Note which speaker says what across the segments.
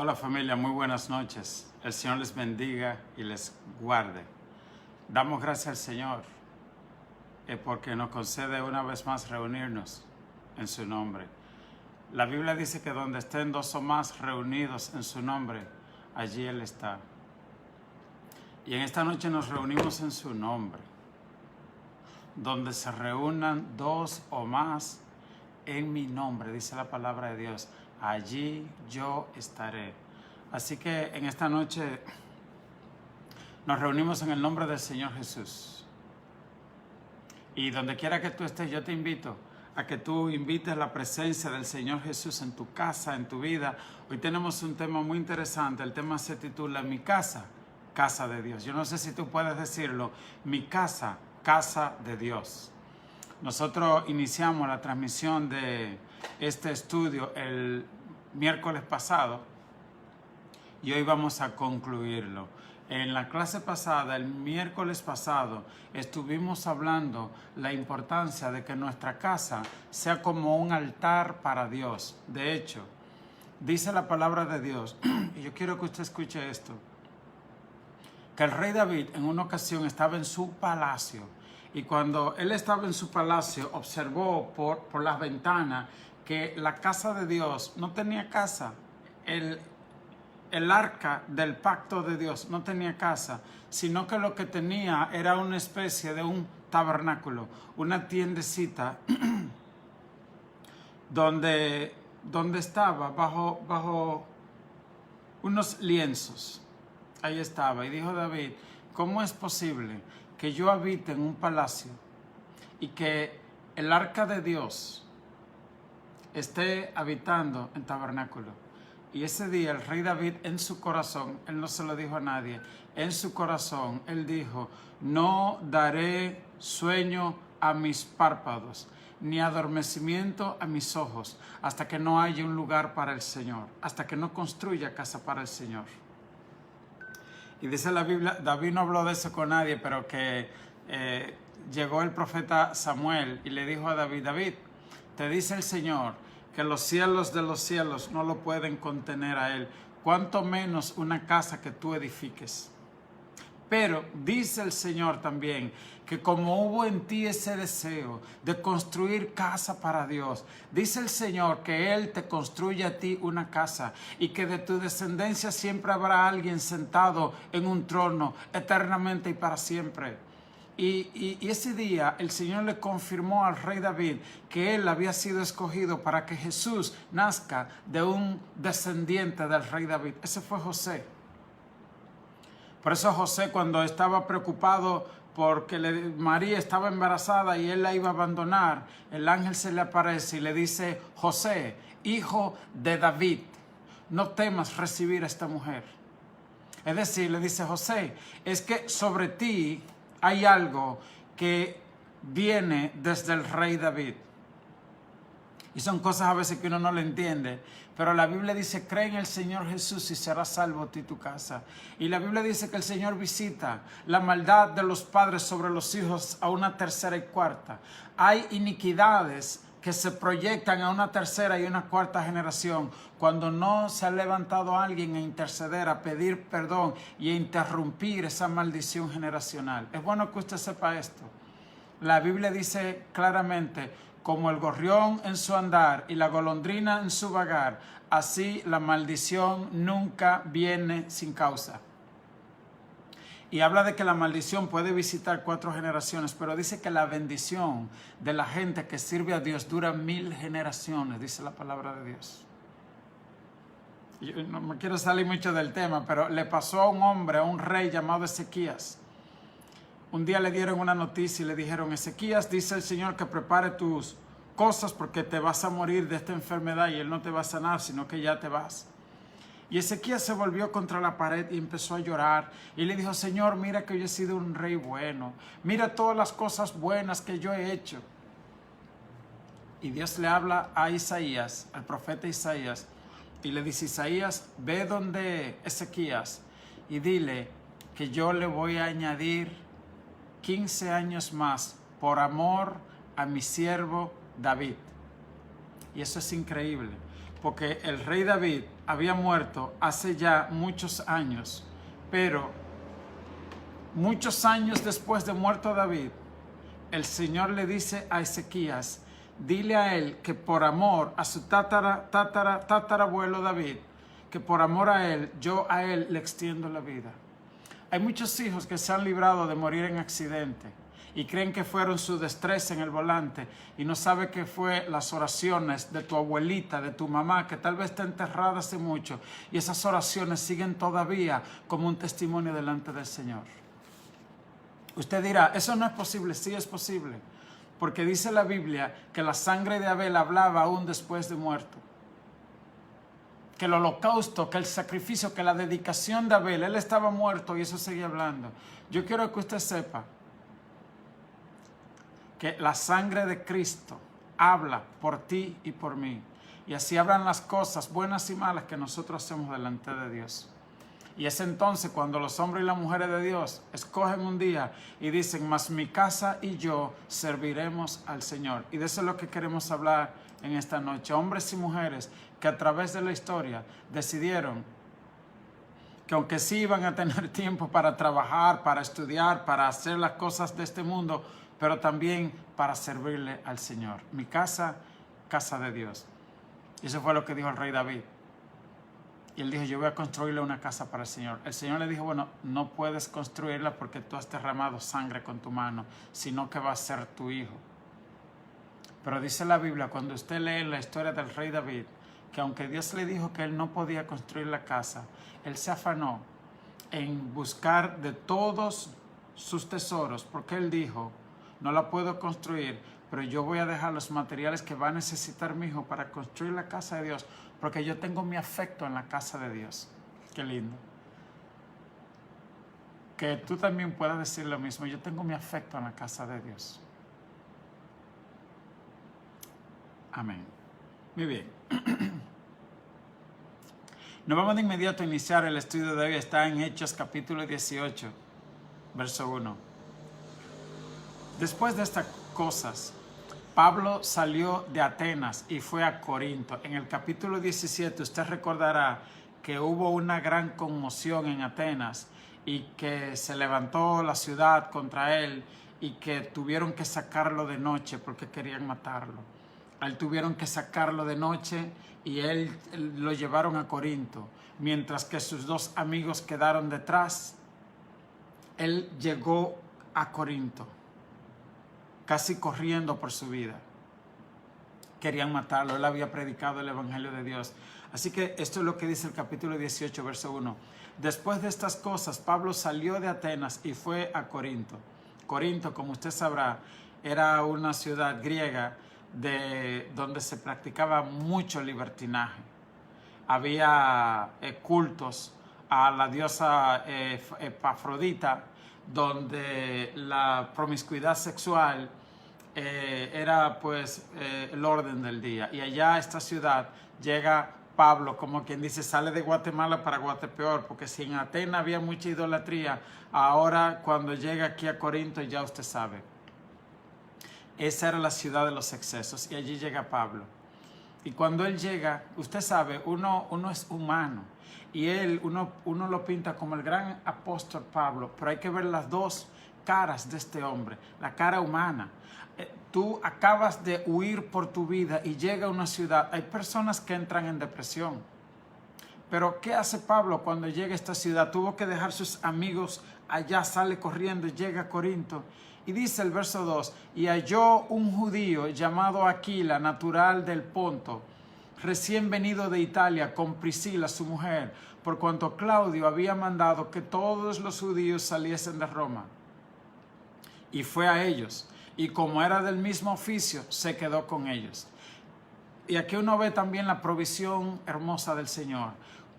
Speaker 1: Hola familia, muy buenas noches. El Señor les bendiga y les guarde. Damos gracias al Señor porque nos concede una vez más reunirnos en su nombre. La Biblia dice que donde estén dos o más reunidos en su nombre, allí Él está. Y en esta noche nos reunimos en su nombre. Donde se reúnan dos o más en mi nombre, dice la palabra de Dios, allí yo estaré. Así que en esta noche nos reunimos en el nombre del Señor Jesús. Y donde quiera que tú estés, yo te invito a que tú invites la presencia del Señor Jesús en tu casa, en tu vida. Hoy tenemos un tema muy interesante. El tema se titula Mi casa, casa de Dios. Yo no sé si tú puedes decirlo. Mi casa, casa de Dios. Nosotros iniciamos la transmisión de este estudio el miércoles pasado y hoy vamos a concluirlo. En la clase pasada, el miércoles pasado, estuvimos hablando la importancia de que nuestra casa sea como un altar para Dios. De hecho, dice la palabra de Dios, y yo quiero que usted escuche esto, que el rey David en una ocasión estaba en su palacio. Y cuando él estaba en su palacio, observó por las ventanas que la casa de Dios no tenía casa. El arca del pacto de Dios no tenía casa, sino que lo que tenía era una especie de un tabernáculo, una tiendecita donde estaba bajo unos lienzos. Ahí estaba. Y dijo David, ¿cómo es posible que yo habite en un palacio y que el arca de Dios esté habitando en tabernáculo? Y ese día el rey David en su corazón, él no se lo dijo a nadie, en su corazón él dijo, no daré sueño a mis párpados, ni adormecimiento a mis ojos, hasta que no haya un lugar para el Señor, hasta que no construya casa para el Señor. Y dice la Biblia, David no habló de eso con nadie, pero que llegó el profeta Samuel y le dijo a David, David, te dice el Señor que los cielos de los cielos no lo pueden contener a él, cuanto menos una casa que tú edifiques. Pero dice el Señor también que como hubo en ti ese deseo de construir casa para Dios, dice el Señor que Él te construye a ti una casa y que de tu descendencia siempre habrá alguien sentado en un trono eternamente y para siempre. Y ese día el Señor le confirmó al rey David que él había sido escogido para que Jesús nazca de un descendiente del rey David. Ese fue José. Por eso José, cuando estaba preocupado porque María estaba embarazada y él la iba a abandonar, el ángel se le aparece y le dice, José, hijo de David, no temas recibir a esta mujer. Es decir, le dice, José, es que sobre ti hay algo que viene desde el rey David. Y son cosas a veces que uno no le entiende. Pero la Biblia dice, cree en el Señor Jesús y serás salvo tú y tu casa. Y la Biblia dice que el Señor visita la maldad de los padres sobre los hijos a una tercera y cuarta. Hay iniquidades que se proyectan a una tercera y una cuarta generación cuando no se ha levantado alguien a interceder, a pedir perdón y a interrumpir esa maldición generacional. Es bueno que usted sepa esto. La Biblia dice claramente, como el gorrión en su andar y la golondrina en su vagar, así la maldición nunca viene sin causa. Y habla de que la maldición puede visitar 4 generaciones, pero dice que la bendición de la gente que sirve a Dios dura 1000 generaciones, dice la palabra de Dios. Yo no me quiero salir mucho del tema, pero le pasó a un hombre, a un rey llamado Ezequías. Un día le dieron una noticia y le dijeron, Ezequías, dice el Señor que prepare tus cosas porque te vas a morir de esta enfermedad y Él no te va a sanar, sino que ya te vas. Y Ezequías se volvió contra la pared y empezó a llorar. Y le dijo, Señor, mira que yo he sido un rey bueno. Mira todas las cosas buenas que yo he hecho. Y Dios le habla a Isaías, al profeta Isaías, y le dice, Isaías, ve donde Ezequías y dile que yo le voy a añadir 15 años más por amor a mi siervo David. Y eso es increíble, porque el rey David había muerto hace ya muchos años, pero muchos años después de muerto David, el Señor le dice a Ezequías, dile a él que por amor a su tatarabuelo David, que por amor a él, yo a él le extiendo la vida. Hay muchos hijos que se han librado de morir en accidente y creen que fueron su destreza en el volante y no sabe que fue las oraciones de tu abuelita, de tu mamá, que tal vez está enterrada hace mucho, y esas oraciones siguen todavía como un testimonio delante del Señor. Usted dirá, eso no es posible. Sí es posible, porque dice la Biblia que la sangre de Abel hablaba aún después de muerto. Que el holocausto, que el sacrificio, que la dedicación de Abel, él estaba muerto y eso seguía hablando. Yo quiero que usted sepa que la sangre de Cristo habla por ti y por mí. Y así hablan las cosas buenas y malas que nosotros hacemos delante de Dios. Y es entonces cuando los hombres y las mujeres de Dios escogen un día y dicen, mas mi casa y yo serviremos al Señor. Y de eso es lo que queremos hablar en esta noche. Hombres y mujeres que a través de la historia decidieron que aunque sí iban a tener tiempo para trabajar, para estudiar, para hacer las cosas de este mundo, pero también para servirle al Señor. Mi casa, casa de Dios. Y eso fue lo que dijo el rey David. Y él dijo, yo voy a construirle una casa para el Señor. El Señor le dijo, bueno, no puedes construirla porque tú has derramado sangre con tu mano, sino que va a ser tu hijo. Pero dice la Biblia, cuando usted lee la historia del rey David, que aunque Dios le dijo que él no podía construir la casa, él se afanó en buscar de todos sus tesoros, porque él dijo, no la puedo construir, pero yo voy a dejar los materiales que va a necesitar mi hijo para construir la casa de Dios, porque yo tengo mi afecto en la casa de Dios. Qué lindo. Que tú también puedas decir lo mismo, yo tengo mi afecto en la casa de Dios. Amén. Muy bien. Nos vamos de inmediato a iniciar el estudio de hoy. Está en Hechos capítulo 18, verso 1. Después de estas cosas, Pablo salió de Atenas y fue a Corinto. En el capítulo 17 usted recordará que hubo una gran conmoción en Atenas y que se levantó la ciudad contra él y que tuvieron que sacarlo de noche porque querían matarlo. A él tuvieron que sacarlo de noche y él lo llevaron a Corinto. Mientras que sus dos amigos quedaron detrás, él llegó a Corinto, casi corriendo por su vida. Querían matarlo, él había predicado el Evangelio de Dios. Así que esto es lo que dice el capítulo 18, verso 1. Después de estas cosas, Pablo salió de Atenas y fue a Corinto. Corinto, como usted sabrá, era una ciudad griega donde se practicaba mucho libertinaje. Había cultos a la diosa Afrodita, donde la promiscuidad sexual era pues el orden del día. Y allá a esta ciudad llega Pablo, como quien dice, sale de Guatemala para Guatepeor, porque si en Atenas había mucha idolatría, ahora cuando llega aquí a Corinto ya usted sabe. Esa era la ciudad de los excesos y allí llega Pablo. Y cuando él llega, usted sabe, uno es humano y uno lo pinta como el gran apóstol Pablo, pero hay que ver las dos caras de este hombre, la cara humana. Tú acabas de huir por tu vida y llega a una ciudad, hay personas que entran en depresión. Pero ¿qué hace Pablo cuando llega a esta ciudad? Tuvo que dejar sus amigos allá, sale corriendo y llega a Corinto. Y dice el verso 2, y halló un judío llamado Aquila, natural del Ponto, recién venido de Italia, con Priscila, su mujer, por cuanto Claudio había mandado que todos los judíos saliesen de Roma. Y fue a ellos, y como era del mismo oficio, se quedó con ellos. Y aquí uno ve también la provisión hermosa del Señor.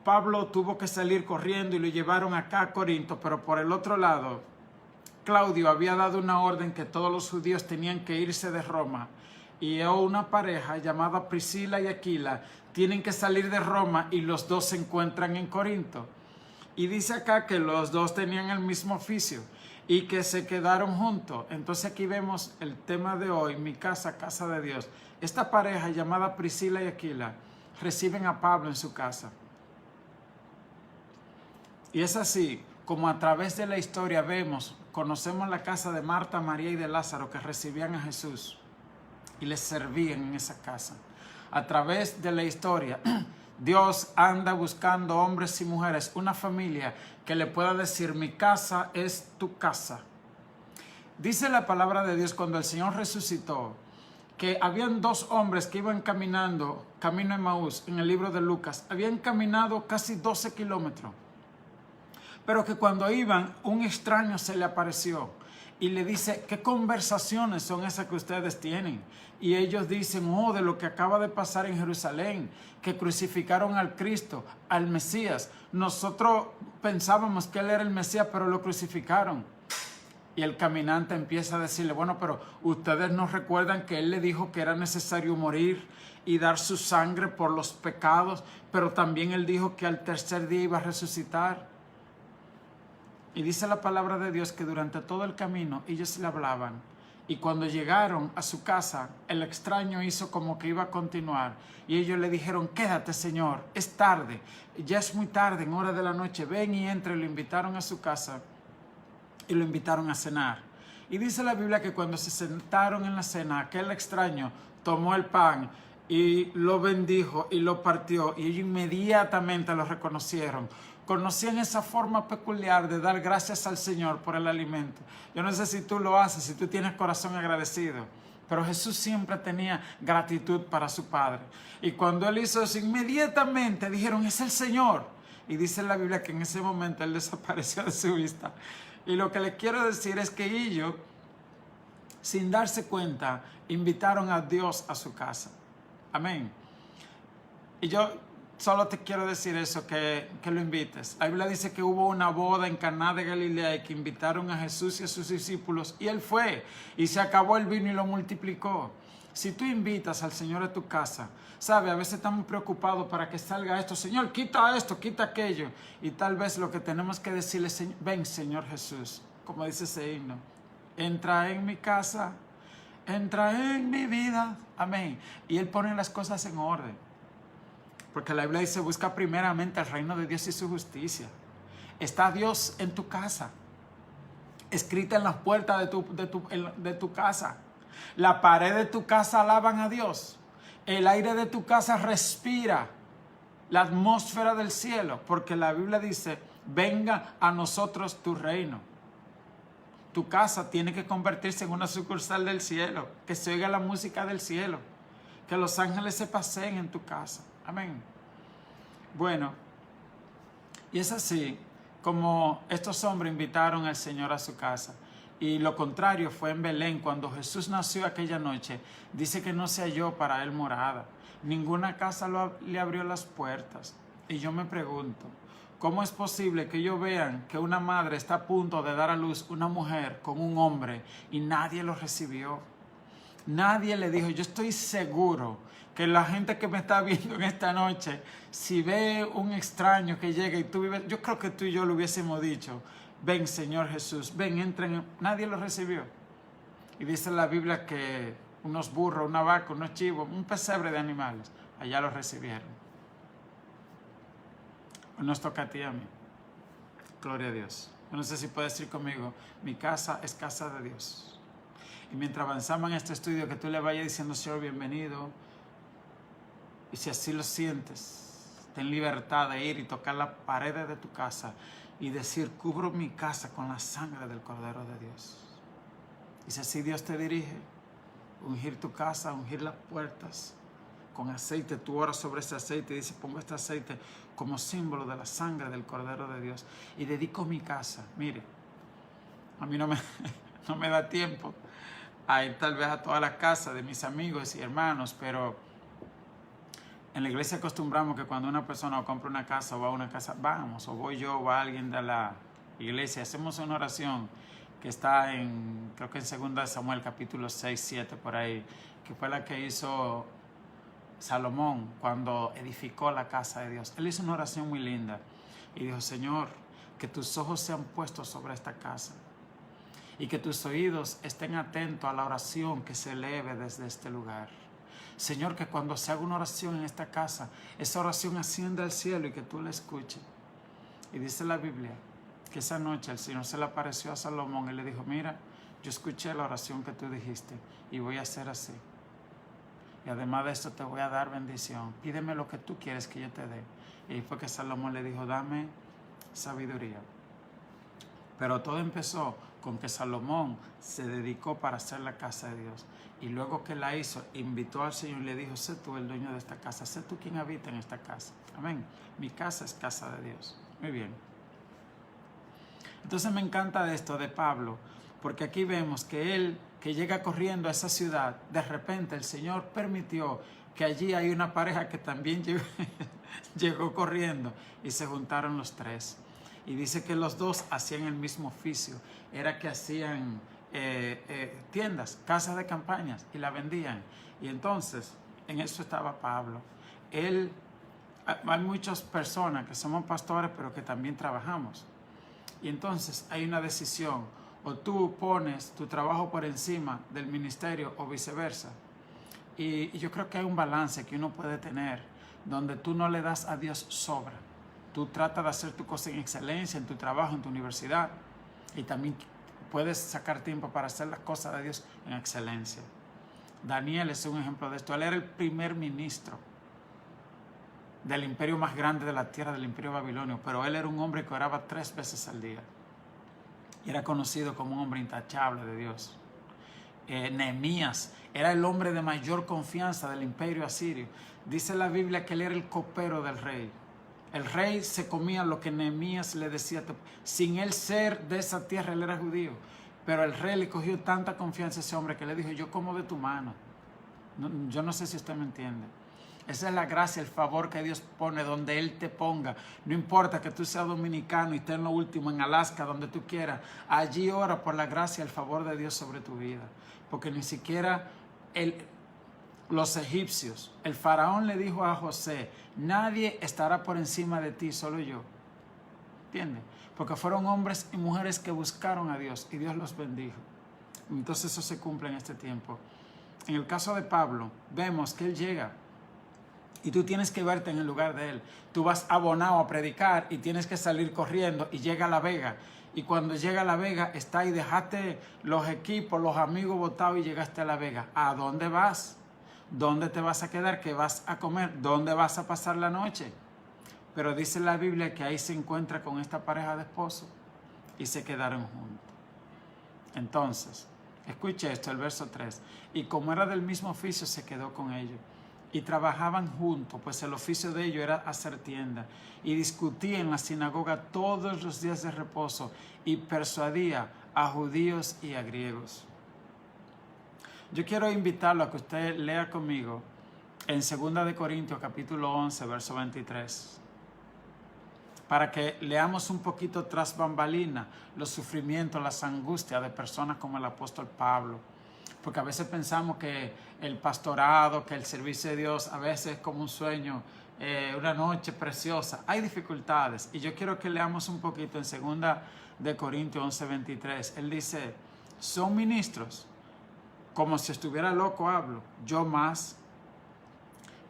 Speaker 1: Pablo tuvo que salir corriendo y lo llevaron acá a Corinto, pero por el otro lado, Claudio había dado una orden que todos los judíos tenían que irse de Roma. Y una pareja llamada Priscila y Aquila tienen que salir de Roma y los dos se encuentran en Corinto. Y dice acá que los dos tenían el mismo oficio y que se quedaron juntos. Entonces aquí vemos el tema de hoy, mi casa, casa de Dios. Esta pareja llamada Priscila y Aquila reciben a Pablo en su casa. Y es así como a través de la historia conocemos la casa de Marta, María y de Lázaro, que recibían a Jesús y les servían en esa casa. A través de la historia, Dios anda buscando hombres y mujeres, una familia que le pueda decir: mi casa es tu casa. Dice la palabra de Dios, cuando el Señor resucitó, que habían dos hombres que iban caminando, camino a Emaús, en el libro de Lucas. Habían caminado casi 12 kilómetros. Pero que cuando iban, un extraño se le apareció y le dice: ¿qué conversaciones son esas que ustedes tienen? Y ellos dicen: oh, de lo que acaba de pasar en Jerusalén, que crucificaron al Cristo, al Mesías. Nosotros pensábamos que él era el Mesías, pero lo crucificaron. Y el caminante empieza a decirle: bueno, pero ustedes no recuerdan que él le dijo que era necesario morir y dar su sangre por los pecados, pero también él dijo que al tercer día iba a resucitar. Y dice la palabra de Dios que durante todo el camino ellos le hablaban. Y cuando llegaron a su casa, el extraño hizo como que iba a continuar. Y ellos le dijeron: quédate, Señor, es tarde, ya es muy tarde, en hora de la noche, ven y entra. Y lo invitaron a su casa y lo invitaron a cenar. Y dice la Biblia que cuando se sentaron en la cena, aquel extraño tomó el pan y lo bendijo y lo partió. Y ellos inmediatamente lo reconocieron. Conocían esa forma peculiar de dar gracias al Señor por el alimento. Yo no sé si tú lo haces, si tú tienes corazón agradecido, pero Jesús siempre tenía gratitud para su Padre. Y cuando Él hizo eso, inmediatamente dijeron: es el Señor. Y dice la Biblia que en ese momento Él desapareció de su vista. Y lo que les quiero decir es que ellos, sin darse cuenta, invitaron a Dios a su casa. Amén. Y yo solo te quiero decir eso, que lo invites. La Biblia dice que hubo una boda en Caná de Galilea y que invitaron a Jesús y a sus discípulos, y Él fue, y se acabó el vino y lo multiplicó. Si tú invitas al Señor a tu casa, ¿sabe? A veces estamos preocupados para que salga esto: Señor, quita esto, quita aquello. Y tal vez lo que tenemos que decirle: ven, Señor Jesús, como dice ese himno, entra en mi casa, entra en mi vida. Amén. Y Él pone las cosas en orden. Porque la Biblia dice: busca primeramente el reino de Dios y su justicia. Está Dios en tu casa, escrita en las puertas de tu casa. La pared de tu casa alaban a Dios. El aire de tu casa respira la atmósfera del cielo, porque la Biblia dice: venga a nosotros tu reino. Tu casa tiene que convertirse en una sucursal del cielo, que se oiga la música del cielo, que los ángeles se paseen en tu casa. Amén. Bueno, y es así como estos hombres invitaron al Señor a su casa. Y lo contrario fue en Belén. Cuando Jesús nació aquella noche, dice que no se halló para él morada. Ninguna casa le abrió las puertas. Y yo me pregunto: ¿cómo es posible que ellos vean que una madre está a punto de dar a luz una mujer con un hombre y nadie lo recibió? Nadie le dijo. Yo estoy seguro que la gente que me está viendo en esta noche, si ve un extraño que llega y tú vives, yo creo que tú y yo le hubiésemos dicho: ven, Señor Jesús, ven, entren. Nadie lo recibió. Y dice la Biblia que unos burros, una vaca, unos chivos, un pesebre de animales, allá lo recibieron. Hoy nos toca a ti y a mí. Gloria a Dios. Yo no sé si puedes decir conmigo: mi casa es casa de Dios. Y mientras avanzamos en este estudio, que tú le vayas diciendo: Señor, bienvenido. Y si así lo sientes, ten libertad de ir y tocar las paredes de tu casa y decir: cubro mi casa con la sangre del Cordero de Dios. Y si así Dios te dirige, ungir tu casa, ungir las puertas con aceite. Tú oras sobre ese aceite y dices: pongo este aceite como símbolo de la sangre del Cordero de Dios y dedico mi casa. Mire, a mí no me da tiempo a ir tal vez a todas las casas de mis amigos y hermanos, pero en la iglesia acostumbramos que cuando una persona compra una casa o va a una casa, vamos, o voy yo o va alguien de la iglesia, hacemos una oración que está creo que en 2 Samuel capítulo 6, 7 por ahí, que fue la que hizo Salomón cuando edificó la casa de Dios. Él hizo una oración muy linda y dijo: Señor, que tus ojos sean puestos sobre esta casa y que tus oídos estén atentos a la oración que se eleve desde este lugar. Señor, que cuando se haga una oración en esta casa, esa oración ascienda al cielo y que tú la escuches. Y dice la Biblia que esa noche el Señor se le apareció a Salomón y le dijo, mira, yo escuché la oración que tú dijiste y voy a hacer así. Y además de esto te voy a dar bendición. Pídeme lo que tú quieres que yo te dé. Y ahí fue que Salomón le dijo, dame sabiduría. Pero todo empezó con que Salomón se dedicó para hacer la casa de Dios. Y luego que la hizo, invitó al Señor y le dijo, sé tú el dueño de esta casa, sé tú quien habita en esta casa. Amén. Mi casa es casa de Dios. Muy bien. Entonces me encanta de esto de Pablo, porque aquí vemos que él, que llega corriendo a esa ciudad, de repente el Señor permitió que allí hay una pareja que también llegó corriendo y se juntaron los tres. Y dice que los dos hacían el mismo oficio, era que hacían tiendas, casas de campañas y la vendían. Y entonces, en eso estaba Pablo. Hay muchas personas que somos pastores, pero que también trabajamos. Y entonces hay una decisión, o tú pones tu trabajo por encima del ministerio o viceversa. Y yo creo que hay un balance que uno puede tener, donde tú no le das a Dios sobra. Tú tratas de hacer tu cosa en excelencia, en tu trabajo, en tu universidad, y también puedes sacar tiempo para hacer las cosas de Dios en excelencia. Daniel es un ejemplo de esto. Él era el primer ministro del imperio más grande de la tierra, del imperio babilonio, pero él era un hombre que oraba 3 veces al día. Y era conocido como un hombre intachable de Dios. Nehemías era el hombre de mayor confianza del imperio asirio. Dice la Biblia que él era el copero del rey. El rey se comía lo que Nehemías le decía. Sin él ser de esa tierra, él era judío. Pero el rey le cogió tanta confianza a ese hombre que le dijo, yo como de tu mano. Yo no sé si usted me entiende. Esa es la gracia, el favor que Dios pone donde Él te ponga. No importa que tú seas dominicano y estés en lo último, en Alaska, donde tú quieras. Allí ora por la gracia y el favor de Dios sobre tu vida. Porque ni siquiera los egipcios, el faraón le dijo a José, nadie estará por encima de ti, solo yo. ¿Entiendes? Porque fueron hombres y mujeres que buscaron a Dios y Dios los bendijo. Entonces eso se cumple en este tiempo. En el caso de Pablo, vemos que él llega y tú tienes que verte en el lugar de él. Tú vas abonado a predicar y tienes que salir corriendo y llega a La Vega. Y cuando llega a La Vega, está ahí, dejaste los equipos, los amigos botados y llegaste a La Vega. ¿A dónde vas? ¿Dónde te vas a quedar? ¿Qué vas a comer? ¿Dónde vas a pasar la noche? Pero dice la Biblia que ahí se encuentra con esta pareja de esposos y se quedaron juntos. Entonces, escuche esto, el verso 3. Y como era del mismo oficio, se quedó con ellos. Y trabajaban juntos, pues el oficio de ellos era hacer tienda. Y discutía en la sinagoga todos los días de reposo y persuadía a judíos y a griegos. Yo quiero invitarlo a que usted lea conmigo en 2 de Corintios capítulo 11, verso 23. Para que leamos un poquito tras bambalina los sufrimientos, las angustias de personas como el apóstol Pablo. Porque a veces pensamos que el pastorado, que el servicio de Dios a veces es como un sueño, una noche preciosa. Hay dificultades y yo quiero que leamos un poquito en 2 de Corintios 11, 23. Él dice, son ministros, como si estuviera loco hablo, yo más.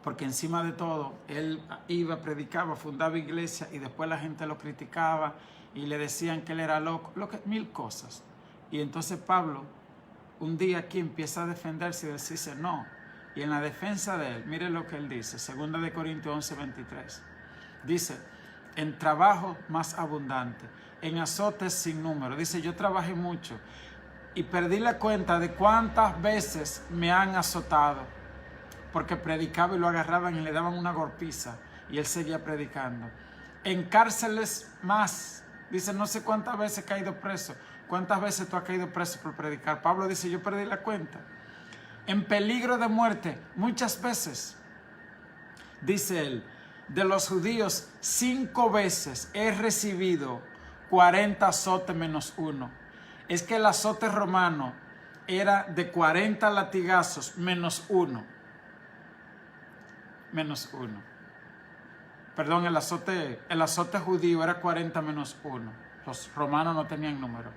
Speaker 1: Porque encima de todo, él iba, predicaba, fundaba iglesia y después la gente lo criticaba y le decían que él era loco, mil cosas. Y entonces Pablo, un día aquí empieza a defenderse y decirse no. Y en la defensa de él, mire lo que él dice, 2 de Corintios 11, 23. Dice, en trabajo más abundante, en azotes sin número. Dice, yo trabajé mucho y perdí la cuenta de cuántas veces me han azotado. Porque predicaba y lo agarraban y le daban una golpiza y él seguía predicando. En cárceles más. Dice, no sé cuántas veces he caído preso. ¿Cuántas veces tú has caído preso por predicar? Pablo dice, yo perdí la cuenta. En peligro de muerte, muchas veces. Dice él, de los judíos 5 veces he recibido 40 azotes menos 1. Es que el azote romano era de 40 latigazos menos 1. Menos 1. Perdón, el azote judío era 40 menos 1. Los romanos no tenían número.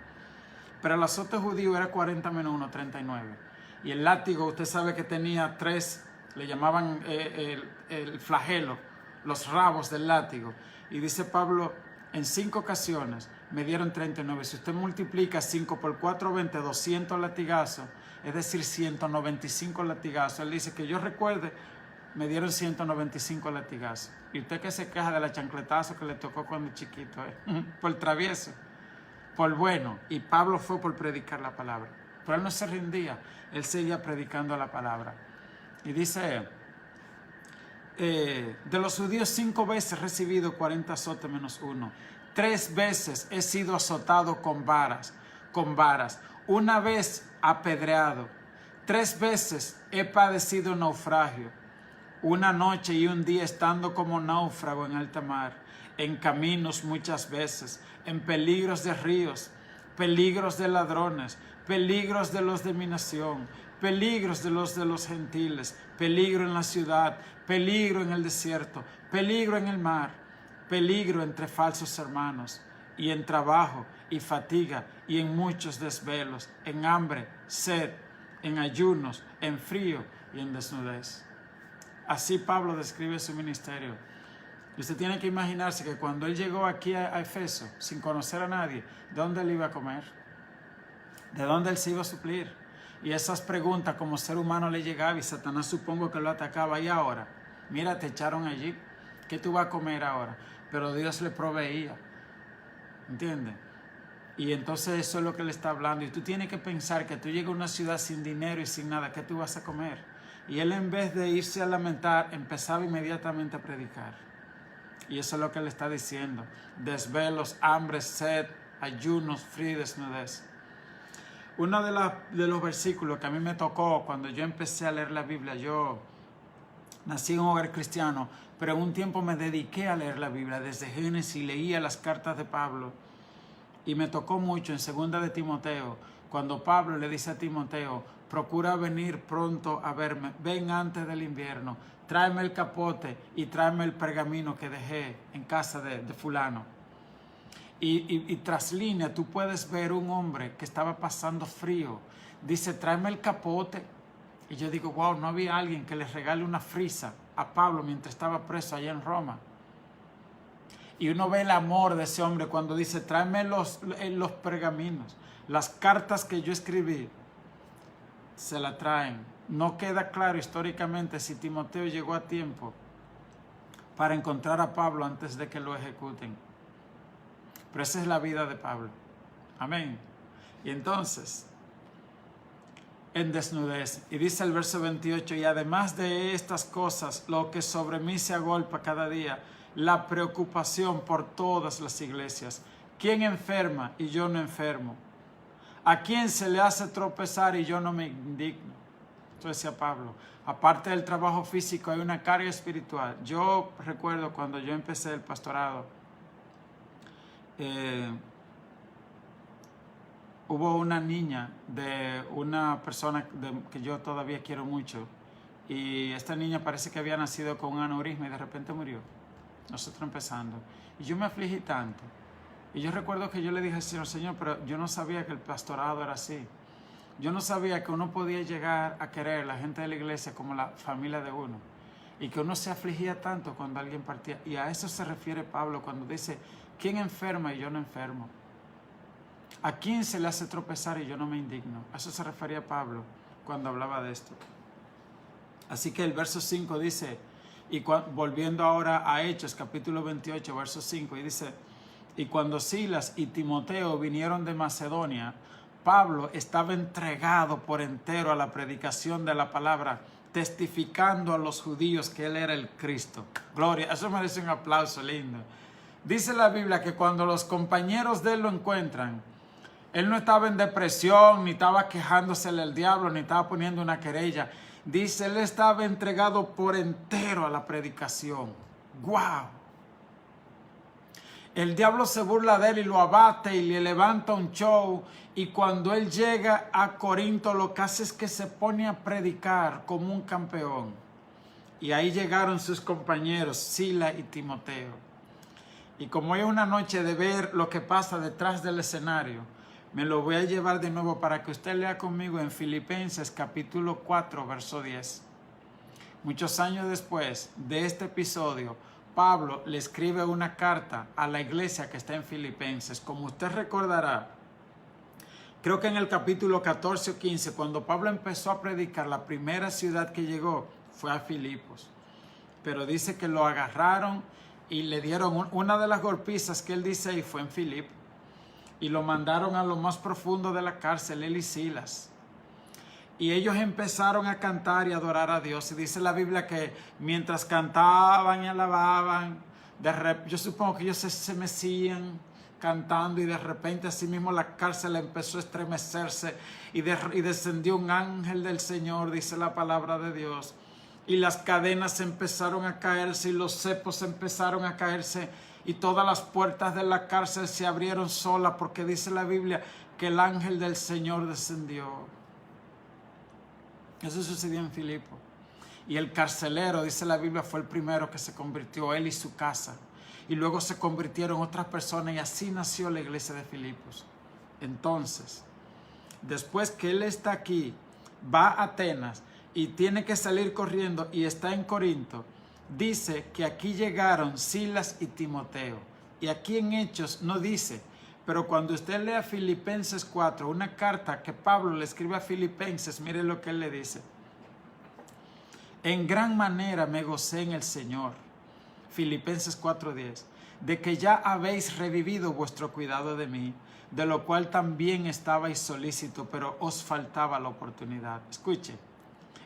Speaker 1: Pero el azote judío era 40 menos 1, 39. Y el látigo, usted sabe que tenía 3, le llamaban el flagelo, los rabos del látigo. Y dice Pablo En 5 ocasiones me dieron 39. Si usted multiplica 5 por 4, 20, 200 latigazos, es decir, 195 latigazos. Él dice que yo recuerde, me dieron 195 latigazos. Y usted que se queja de la chancletazo que le tocó cuando chiquito, por travieso, por bueno. Y Pablo fue por predicar la palabra. Pero él no se rendía, él seguía predicando la palabra. Y dice, de los judíos 5 veces he recibido 40 azotes menos 1. 3 veces he sido azotado con varas. 1 vez apedreado. 3 veces he padecido naufragio. 1 noche y 1 día estando como náufrago en alta mar, en caminos muchas veces, en peligros de ríos, peligros de ladrones, peligros de los de mi nación, peligros de los gentiles, peligro en la ciudad, peligro en el desierto, peligro en el mar, peligro entre falsos hermanos, y en trabajo y fatiga, y en muchos desvelos, en hambre, sed, en ayunos, en frío y en desnudez. Así Pablo describe su ministerio. Y usted tiene que imaginarse que cuando él llegó aquí a Efeso, sin conocer a nadie, ¿de dónde él iba a comer? ¿De dónde él se iba a suplir? Y esas preguntas como ser humano le llegaba y Satanás supongo que lo atacaba. Y ahora, mira, te echaron allí, ¿qué tú vas a comer ahora? Pero Dios le proveía, ¿entiendes? Y entonces eso es lo que le está hablando. Y tú tienes que pensar que tú llegas a una ciudad sin dinero y sin nada, ¿qué tú vas a comer? Y él, en vez de irse a lamentar, empezaba inmediatamente a predicar. Y eso es lo que le está diciendo. Desvelos, hambre, sed, ayunos, frío y desnudez. Uno de los versículos que a mí me tocó cuando yo empecé a leer la Biblia, yo nací en un hogar cristiano, pero en un tiempo me dediqué a leer la Biblia. Desde Génesis leía las cartas de Pablo. Y me tocó mucho en 2 de Timoteo, cuando Pablo le dice a Timoteo, procura venir pronto a verme, ven antes del invierno, tráeme el capote y tráeme el pergamino que dejé en casa de fulano. Y tras línea tú puedes ver un hombre que estaba pasando frío, dice, tráeme el capote. Y yo digo, wow, no había alguien que le regale una frisa a Pablo mientras estaba preso allá en Roma. Y uno ve el amor de ese hombre cuando dice, tráeme los pergaminos, las cartas que yo escribí, se la traen. No queda claro históricamente si Timoteo llegó a tiempo para encontrar a Pablo antes de que lo ejecuten. Pero esa es la vida de Pablo. Amén. Y entonces, en desnudez, y dice el verso 28, y además de estas cosas, lo que sobre mí se agolpa cada día, la preocupación por todas las iglesias. ¿Quién enferma y yo no enfermo? ¿A quién se le hace tropezar y yo no me indigno? Eso decía Pablo. Aparte del trabajo físico hay una carga espiritual. Yo recuerdo cuando yo empecé el pastorado, hubo una niña de una persona que yo todavía quiero mucho, y esta niña parece que había nacido con un aneurisma y de repente murió. Nosotros empezando. Y yo me afligí tanto. Y yo recuerdo que yo le dije al Señor, Señor, pero yo no sabía que el pastorado era así. Yo no sabía que uno podía llegar a querer a la gente de la iglesia como la familia de uno. Y que uno se afligía tanto cuando alguien partía. Y a eso se refiere Pablo cuando dice, ¿quién enferma y yo no enfermo? ¿A quién se le hace tropezar y yo no me indigno? A eso se refería Pablo cuando hablaba de esto. Así que el verso 5 dice, y volviendo ahora a Hechos, capítulo 28, verso 5, y dice, y cuando Silas y Timoteo vinieron de Macedonia, Pablo estaba entregado por entero a la predicación de la palabra, testificando a los judíos que él era el Cristo. Gloria, eso merece un aplauso lindo. Dice la Biblia que cuando los compañeros de él lo encuentran, él no estaba en depresión, ni estaba quejándosele al diablo, ni estaba poniendo una querella. Dice, él estaba entregado por entero a la predicación. ¡Wow! El diablo se burla de él y lo abate y le levanta un show. Y cuando él llega a Corinto, lo que hace es que se pone a predicar como un campeón. Y ahí llegaron sus compañeros, Sila y Timoteo. Y como es una noche de ver lo que pasa detrás del escenario, me lo voy a llevar de nuevo para que usted lea conmigo en Filipenses capítulo 4, verso 10. Muchos años después de este episodio, Pablo le escribe una carta a la iglesia que está en Filipenses. Como usted recordará, creo que en el capítulo 14 o 15, cuando Pablo empezó a predicar, la primera ciudad que llegó fue a Filipos. Pero dice que lo agarraron y le dieron una de las golpizas que él dice ahí fue en Filipo. Y lo mandaron a lo más profundo de la cárcel, él y Silas. Y ellos empezaron a cantar y adorar a Dios. Y dice la Biblia que mientras cantaban y alababan, yo supongo que ellos se mecían cantando, y de repente así mismo la cárcel empezó a estremecerse y descendió un ángel del Señor, dice la palabra de Dios. Y las cadenas empezaron a caerse y los cepos empezaron a caerse y todas las puertas de la cárcel se abrieron solas, porque dice la Biblia que el ángel del Señor descendió. Eso sucedió en Filipo. Y el carcelero, dice la Biblia, fue el primero que se convirtió, él y su casa. Y luego se convirtieron otras personas y así nació la iglesia de Filipos. Entonces, después que él está aquí, va a Atenas y tiene que salir corriendo y está en Corinto, dice que aquí llegaron Silas y Timoteo. Y aquí en Hechos no dice, pero cuando usted lea Filipenses 4, una carta que Pablo le escribe a Filipenses, mire lo que él le dice. En gran manera me gocé en el Señor, Filipenses 4:10, de que ya habéis revivido vuestro cuidado de mí, de lo cual también estabais solícito, pero os faltaba la oportunidad. Escuche,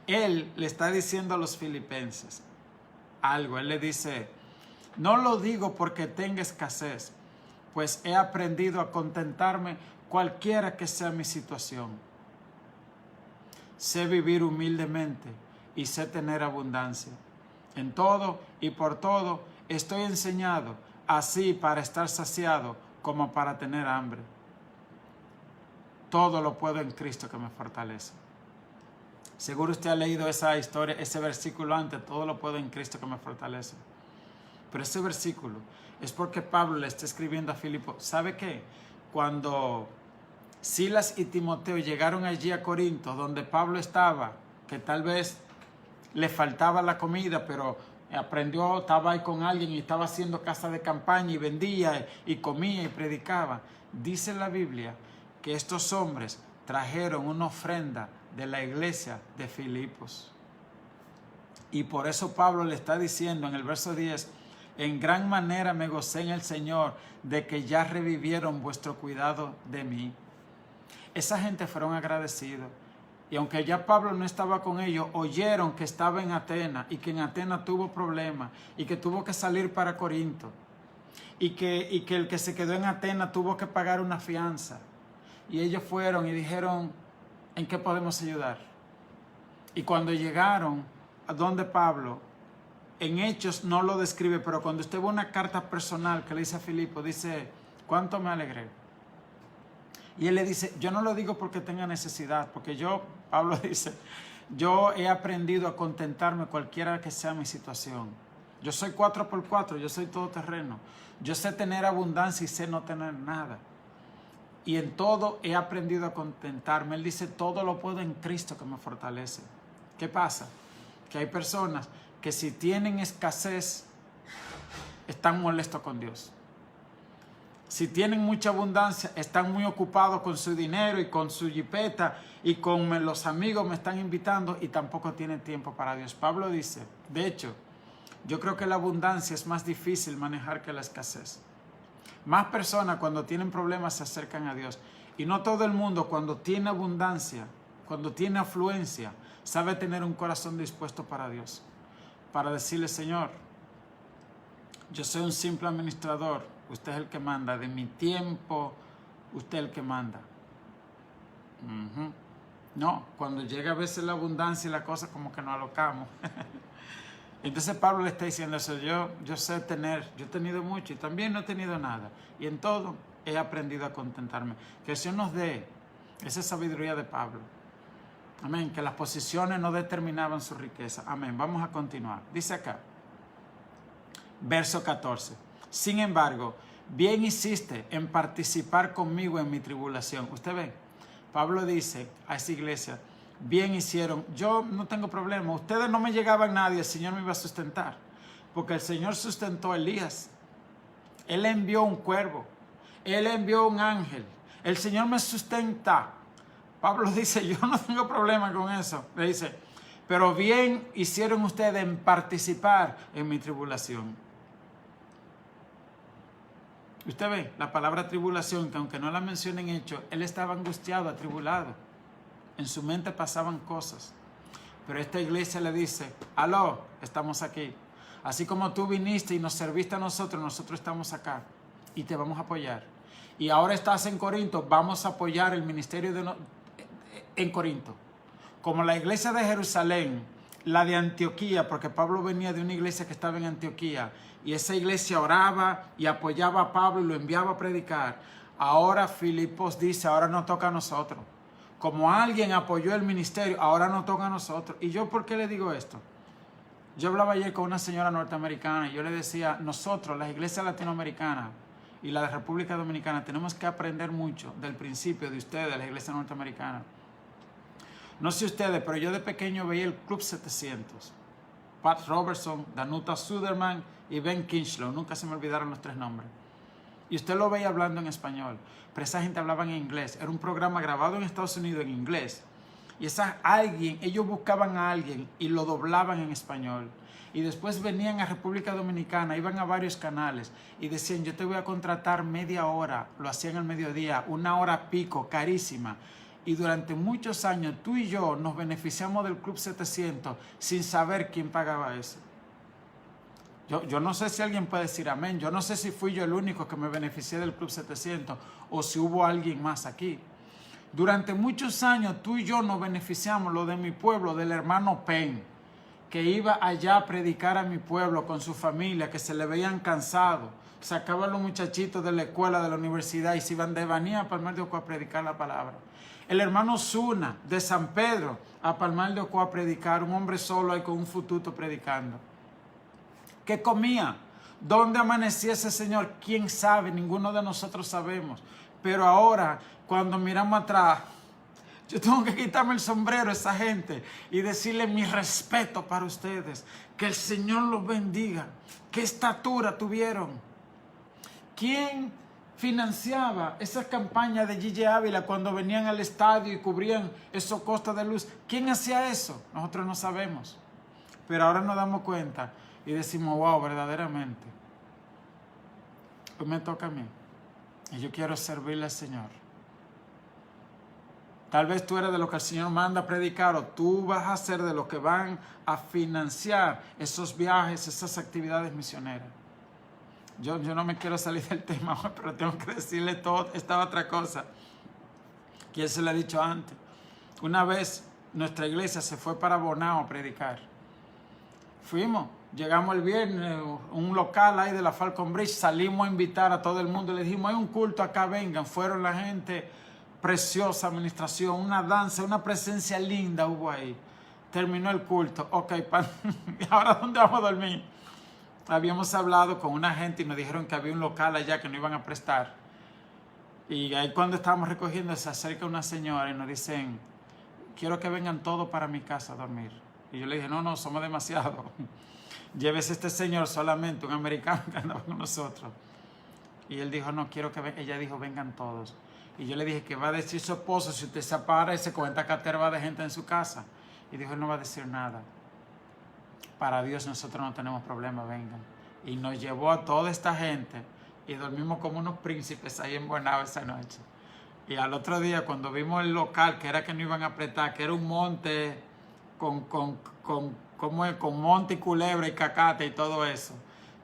Speaker 1: él le está diciendo a los filipenses algo, él le dice, no lo digo porque tenga escasez, pues he aprendido a contentarme cualquiera que sea mi situación. Sé vivir humildemente y sé tener abundancia. En todo y por todo estoy enseñado, así para estar saciado como para tener hambre. Todo lo puedo en Cristo que me fortalece. Seguro usted ha leído esa historia, ese versículo antes, todo lo puedo en Cristo que me fortalece. Pero ese versículo es porque Pablo le está escribiendo a Filipo. ¿Sabe qué? Cuando Silas y Timoteo llegaron allí a Corinto, donde Pablo estaba, que tal vez le faltaba la comida, pero aprendió, estaba ahí con alguien y estaba haciendo casa de campaña y vendía y comía y predicaba. Dice la Biblia que estos hombres trajeron una ofrenda de la iglesia de Filipos. Y por eso Pablo le está diciendo en el verso 10, en gran manera me gocé en el Señor de que ya revivieron vuestro cuidado de mí. Esa gente fueron agradecidos. Y aunque ya Pablo no estaba con ellos, oyeron que estaba en Atenas y que en Atenas tuvo problemas y que tuvo que salir para Corinto. Y que el que se quedó en Atenas tuvo que pagar una fianza. Y ellos fueron y dijeron, ¿en qué podemos ayudar? Y cuando llegaron a donde Pablo, en Hechos no lo describe, pero cuando usted ve una carta personal que le dice a Filipo, dice, ¿cuánto me alegré? Y él le dice, yo no lo digo porque tenga necesidad, porque Pablo dice, yo he aprendido a contentarme cualquiera que sea mi situación. Yo soy 4x4, yo soy todoterreno. Yo sé tener abundancia y sé no tener nada. Y en todo he aprendido a contentarme. Él dice, todo lo puedo en Cristo que me fortalece. ¿Qué pasa? Que hay personas que si tienen escasez, están molestos con Dios. Si tienen mucha abundancia, están muy ocupados con su dinero y con su jipeta y con los amigos me están invitando y tampoco tienen tiempo para Dios. Pablo dice, de hecho, yo creo que la abundancia es más difícil manejar que la escasez. Más personas cuando tienen problemas se acercan a Dios. Y no todo el mundo cuando tiene abundancia, cuando tiene afluencia, sabe tener un corazón dispuesto para Dios. Para decirle, Señor, yo soy un simple administrador, usted es el que manda, de mi tiempo, usted es el que manda. No, cuando llega a veces la abundancia y la cosa como que nos alocamos. Entonces Pablo le está diciendo eso, yo sé tener, yo he tenido mucho y también no he tenido nada. Y en todo he aprendido a contentarme. Que el Señor nos dé esa sabiduría de Pablo. Amén, que las posiciones no determinaban su riqueza. Amén, vamos a continuar. Dice acá, verso 14. Sin embargo, bien hiciste en participar conmigo en mi tribulación. Usted ve, Pablo dice a esa iglesia, bien hicieron, yo no tengo problema, ustedes no me llegaban nadie, el Señor me iba a sustentar. porque el Señor sustentó a Elías. Él envió un cuervo, Él envió un ángel. El Señor me sustenta. Pablo dice, yo no tengo problema con eso. Le dice, pero bien hicieron ustedes en participar en mi tribulación. Usted ve, la palabra tribulación, que aunque no la mencionen hecho, él estaba angustiado, atribulado. En su mente pasaban cosas. Pero esta iglesia le dice, aló, estamos aquí. Así como tú viniste y nos serviste a nosotros, nosotros estamos acá y te vamos a apoyar. Y ahora estás en Corinto, vamos a apoyar el ministerio en Corinto. Como la iglesia de Jerusalén, la de Antioquía, porque Pablo venía de una iglesia que estaba en Antioquía, y esa iglesia oraba y apoyaba a Pablo y lo enviaba a predicar. Ahora Filipos dice, ahora nos toca a nosotros. Como alguien apoyó el ministerio, ahora nos toca a nosotros. ¿Y yo por qué le digo esto? Yo hablaba ayer con una señora norteamericana y yo le decía, nosotros, las iglesias latinoamericanas y la de República Dominicana, tenemos que aprender mucho del principio de ustedes, de la iglesia norteamericana. No sé ustedes, pero yo de pequeño veía el Club 700. Pat Robertson, Danuta Suderman y Ben Kinchlow. Nunca se me olvidaron los tres nombres. Y usted lo veía hablando en español, pero esa gente hablaba en inglés. Era un programa grabado en Estados Unidos en inglés. Y ellos buscaban a alguien y lo doblaban en español. Y después venían a República Dominicana, iban a varios canales y decían, yo te voy a contratar media hora. Lo hacían al mediodía, 1 hora pico, carísima. Y durante muchos años tú y yo nos beneficiamos del Club 700 sin saber quién pagaba eso. Yo no sé si alguien puede decir amén. Yo no sé si fui yo el único que me beneficié del Club 700 o si hubo alguien más aquí. Durante muchos años tú y yo nos beneficiamos, lo de mi pueblo, del hermano Penn, que iba allá a predicar a mi pueblo con su familia, que se le veían cansados. Sacaban los muchachitos de la escuela, de la universidad y se iban de Banía a Palmar de Ocoa a predicar la palabra. El hermano Zuna de San Pedro a Palmar de Ocoa a predicar, un hombre solo ahí con un fututo predicando. ¿Qué comía? ¿Dónde amanecía ese señor? ¿Quién sabe? Ninguno de nosotros sabemos. Pero ahora, cuando miramos atrás, yo tengo que quitarme el sombrero a esa gente y decirle mi respeto para ustedes. Que el Señor los bendiga. ¿Qué estatura tuvieron? ¿Quién financiaba esa campaña de Gigi Ávila cuando venían al estadio y cubrían esos costos de luz? ¿Quién hacía eso? Nosotros no sabemos. Pero ahora nos damos cuenta y decimos, wow, verdaderamente. Hoy me toca a mí. Y yo quiero servirle al Señor. Tal vez tú eres de los que el Señor manda a predicar o tú vas a ser de los que van a financiar esos viajes, esas actividades misioneras. Yo no me quiero salir del tema, pero tengo que decirle toda esta otra cosa que él se le ha dicho antes. Una vez nuestra iglesia se fue para Bonao a predicar. Fuimos, llegamos el viernes, un local ahí de la Falcon Bridge, salimos a invitar a todo el mundo, le dijimos, hay un culto acá, vengan. Fueron la gente, preciosa administración, una danza, una presencia linda hubo ahí. Terminó el culto, ok, ¿ahora dónde vamos a dormir? Habíamos hablado con una gente y nos dijeron que había un local allá que no iban a prestar. Y ahí cuando estábamos recogiendo se acerca una señora y nos dicen, quiero que vengan todos para mi casa a dormir. Y yo le dije, no, somos demasiados. Llévese este señor solamente, un americano que andaba con nosotros. Y él dijo, no, quiero que vengan. Ella dijo, vengan todos. Y yo le dije, ¿qué va a decir su esposo si usted se para y se cuenta caterva de gente en su casa? Y dijo, él no va a decir nada. Para Dios nosotros no tenemos problema, vengan. Y nos llevó a toda esta gente y dormimos como unos príncipes ahí en Bonao esa noche. Y al otro día cuando vimos el local, que era que no iban a apretar, que era un monte con monte y culebra y cacate y todo eso,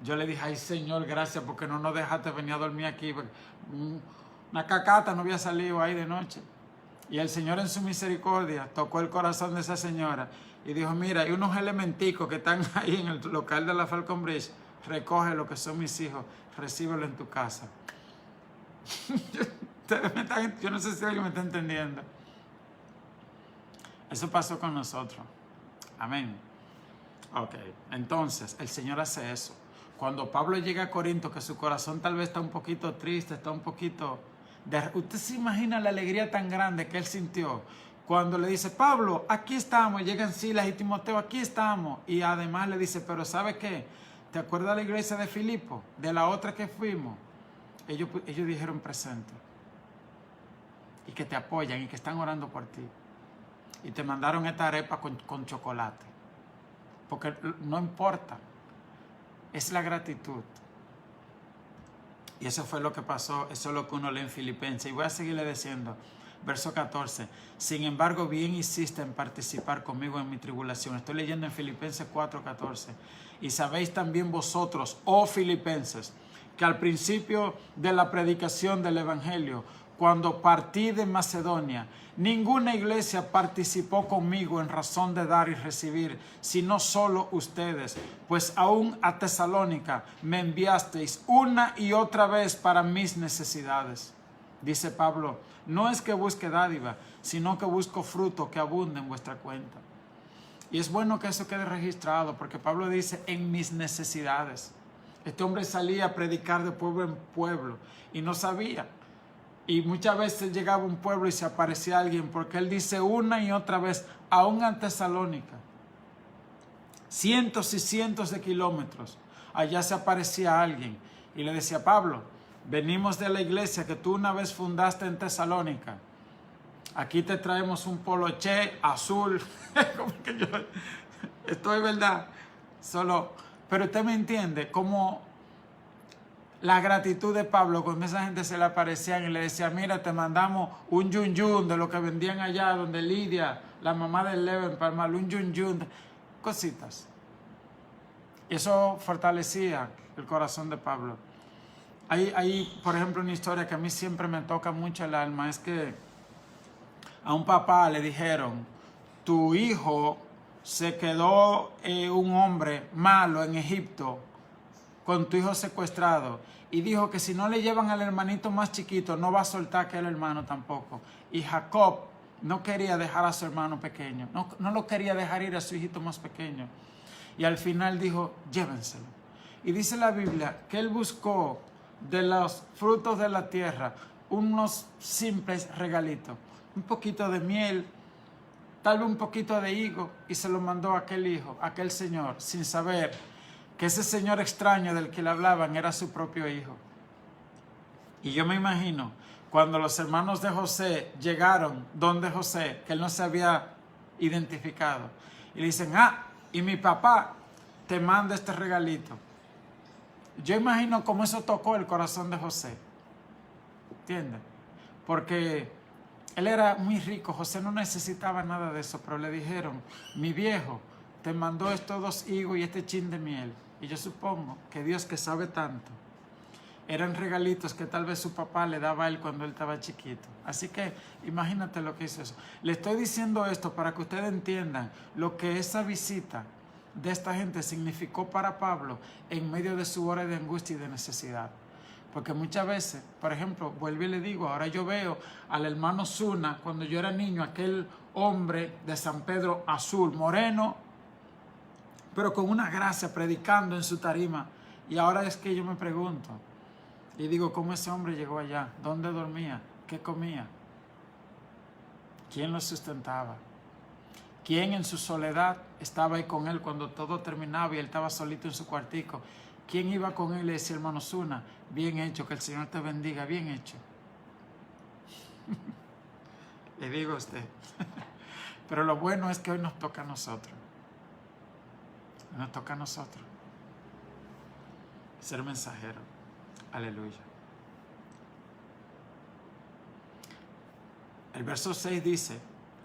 Speaker 1: yo le dije, ay Señor, gracias porque no nos dejaste venir a dormir aquí. Una cacata no había salido ahí de noche. Y el Señor en su misericordia tocó el corazón de esa señora y dijo, mira, hay unos elementicos que están ahí en el local de la Falcon Bridge, recoge lo que son mis hijos, recíbelo en tu casa. Yo no sé si alguien me está entendiendo. Eso pasó con nosotros. Amén. Ok, entonces el Señor hace eso. Cuando Pablo llega a Corinto, que su corazón tal vez está un poquito triste, está un poquito... Usted se imagina la alegría tan grande que él sintió cuando le dice, Pablo, aquí estamos. Llegan Silas y Timoteo, aquí estamos. Y además le dice, pero ¿sabe qué? ¿Te acuerdas de la iglesia de Filipo? De la otra que fuimos. Ellos dijeron presente. Y que te apoyan y que están orando por ti. Y te mandaron esta arepa con chocolate. Porque no importa. Es la gratitud. Y eso fue lo que pasó. Eso es lo que uno lee en Filipenses. Y voy a seguirle diciendo. Verso 14. Sin embargo, bien hiciste en participar conmigo en mi tribulación. Estoy leyendo en Filipenses 4:14. Y sabéis también vosotros, oh Filipenses, que al principio de la predicación del Evangelio, cuando partí de Macedonia, ninguna iglesia participó conmigo en razón de dar y recibir, sino solo ustedes, pues aún a Tesalónica me enviasteis una y otra vez para mis necesidades. Dice Pablo, no es que busque dádiva, sino que busco fruto que abunde en vuestra cuenta. Y es bueno que eso quede registrado, porque Pablo dice, en mis necesidades. Este hombre salía a predicar de pueblo en pueblo y no sabía. Y muchas veces llegaba a un pueblo y se aparecía alguien, porque él dice una y otra vez, aún en Tesalónica, cientos y cientos de kilómetros, allá se aparecía alguien y le decía, Pablo, venimos de la iglesia que tú una vez fundaste en Tesalónica. Aquí te traemos un poloché azul. Como que yo estoy, ¿verdad? Pero usted me entiende, como la gratitud de Pablo, cuando esa gente se le aparecían y le decía, mira, te mandamos un yun yun de lo que vendían allá, donde Lidia, la mamá de Leven, Palmal, un yun yun, cositas. Y eso fortalecía el corazón de Pablo. Hay, por ejemplo, una historia que a mí siempre me toca mucho el alma, es que a un papá le dijeron, tu hijo se quedó un hombre malo en Egipto con tu hijo secuestrado y dijo que si no le llevan al hermanito más chiquito no va a soltar aquel hermano tampoco. Y Jacob no quería dejar a su hermano pequeño, no lo quería dejar ir a su hijito más pequeño. Y al final dijo, llévenselo. Y dice la Biblia que él buscó de los frutos de la tierra unos simples regalitos. Un poquito de miel, tal vez un poquito de higo, y se lo mandó a aquel hijo, a aquel señor, sin saber que ese señor extraño del que le hablaban era su propio hijo. Y yo me imagino, cuando los hermanos de José llegaron donde José, que él no se había identificado, y le dicen, y mi papá te manda este regalito. Yo imagino cómo eso tocó el corazón de José. ¿Entiendes? Porque él era muy rico, José no necesitaba nada de eso, pero le dijeron, mi viejo te mandó estos 2 higos y este chin de miel. Y yo supongo que Dios, que sabe tanto, eran regalitos que tal vez su papá le daba a él cuando él estaba chiquito. Así que imagínate lo que hizo eso. Le estoy diciendo esto para que ustedes entiendan lo que esa visita de esta gente significó para Pablo en medio de su hora de angustia y de necesidad. Porque muchas veces, por ejemplo, vuelvo y le digo, ahora yo veo al hermano Zuna, cuando yo era niño, aquel hombre de San Pedro azul, moreno, pero con una gracia, predicando en su tarima. Y ahora es que yo me pregunto, y digo, ¿cómo ese hombre llegó allá? ¿Dónde dormía? ¿Qué comía? ¿Quién lo sustentaba? ¿Quién en su soledad estaba ahí con él cuando todo terminaba y él estaba solito en su cuartico? ¿Quién iba con él y le decía, hermano Zuna, bien hecho, que el Señor te bendiga, bien hecho? Le digo a usted. Pero lo bueno es que hoy nos toca a nosotros. Nos toca a nosotros ser mensajero. Aleluya. El verso 6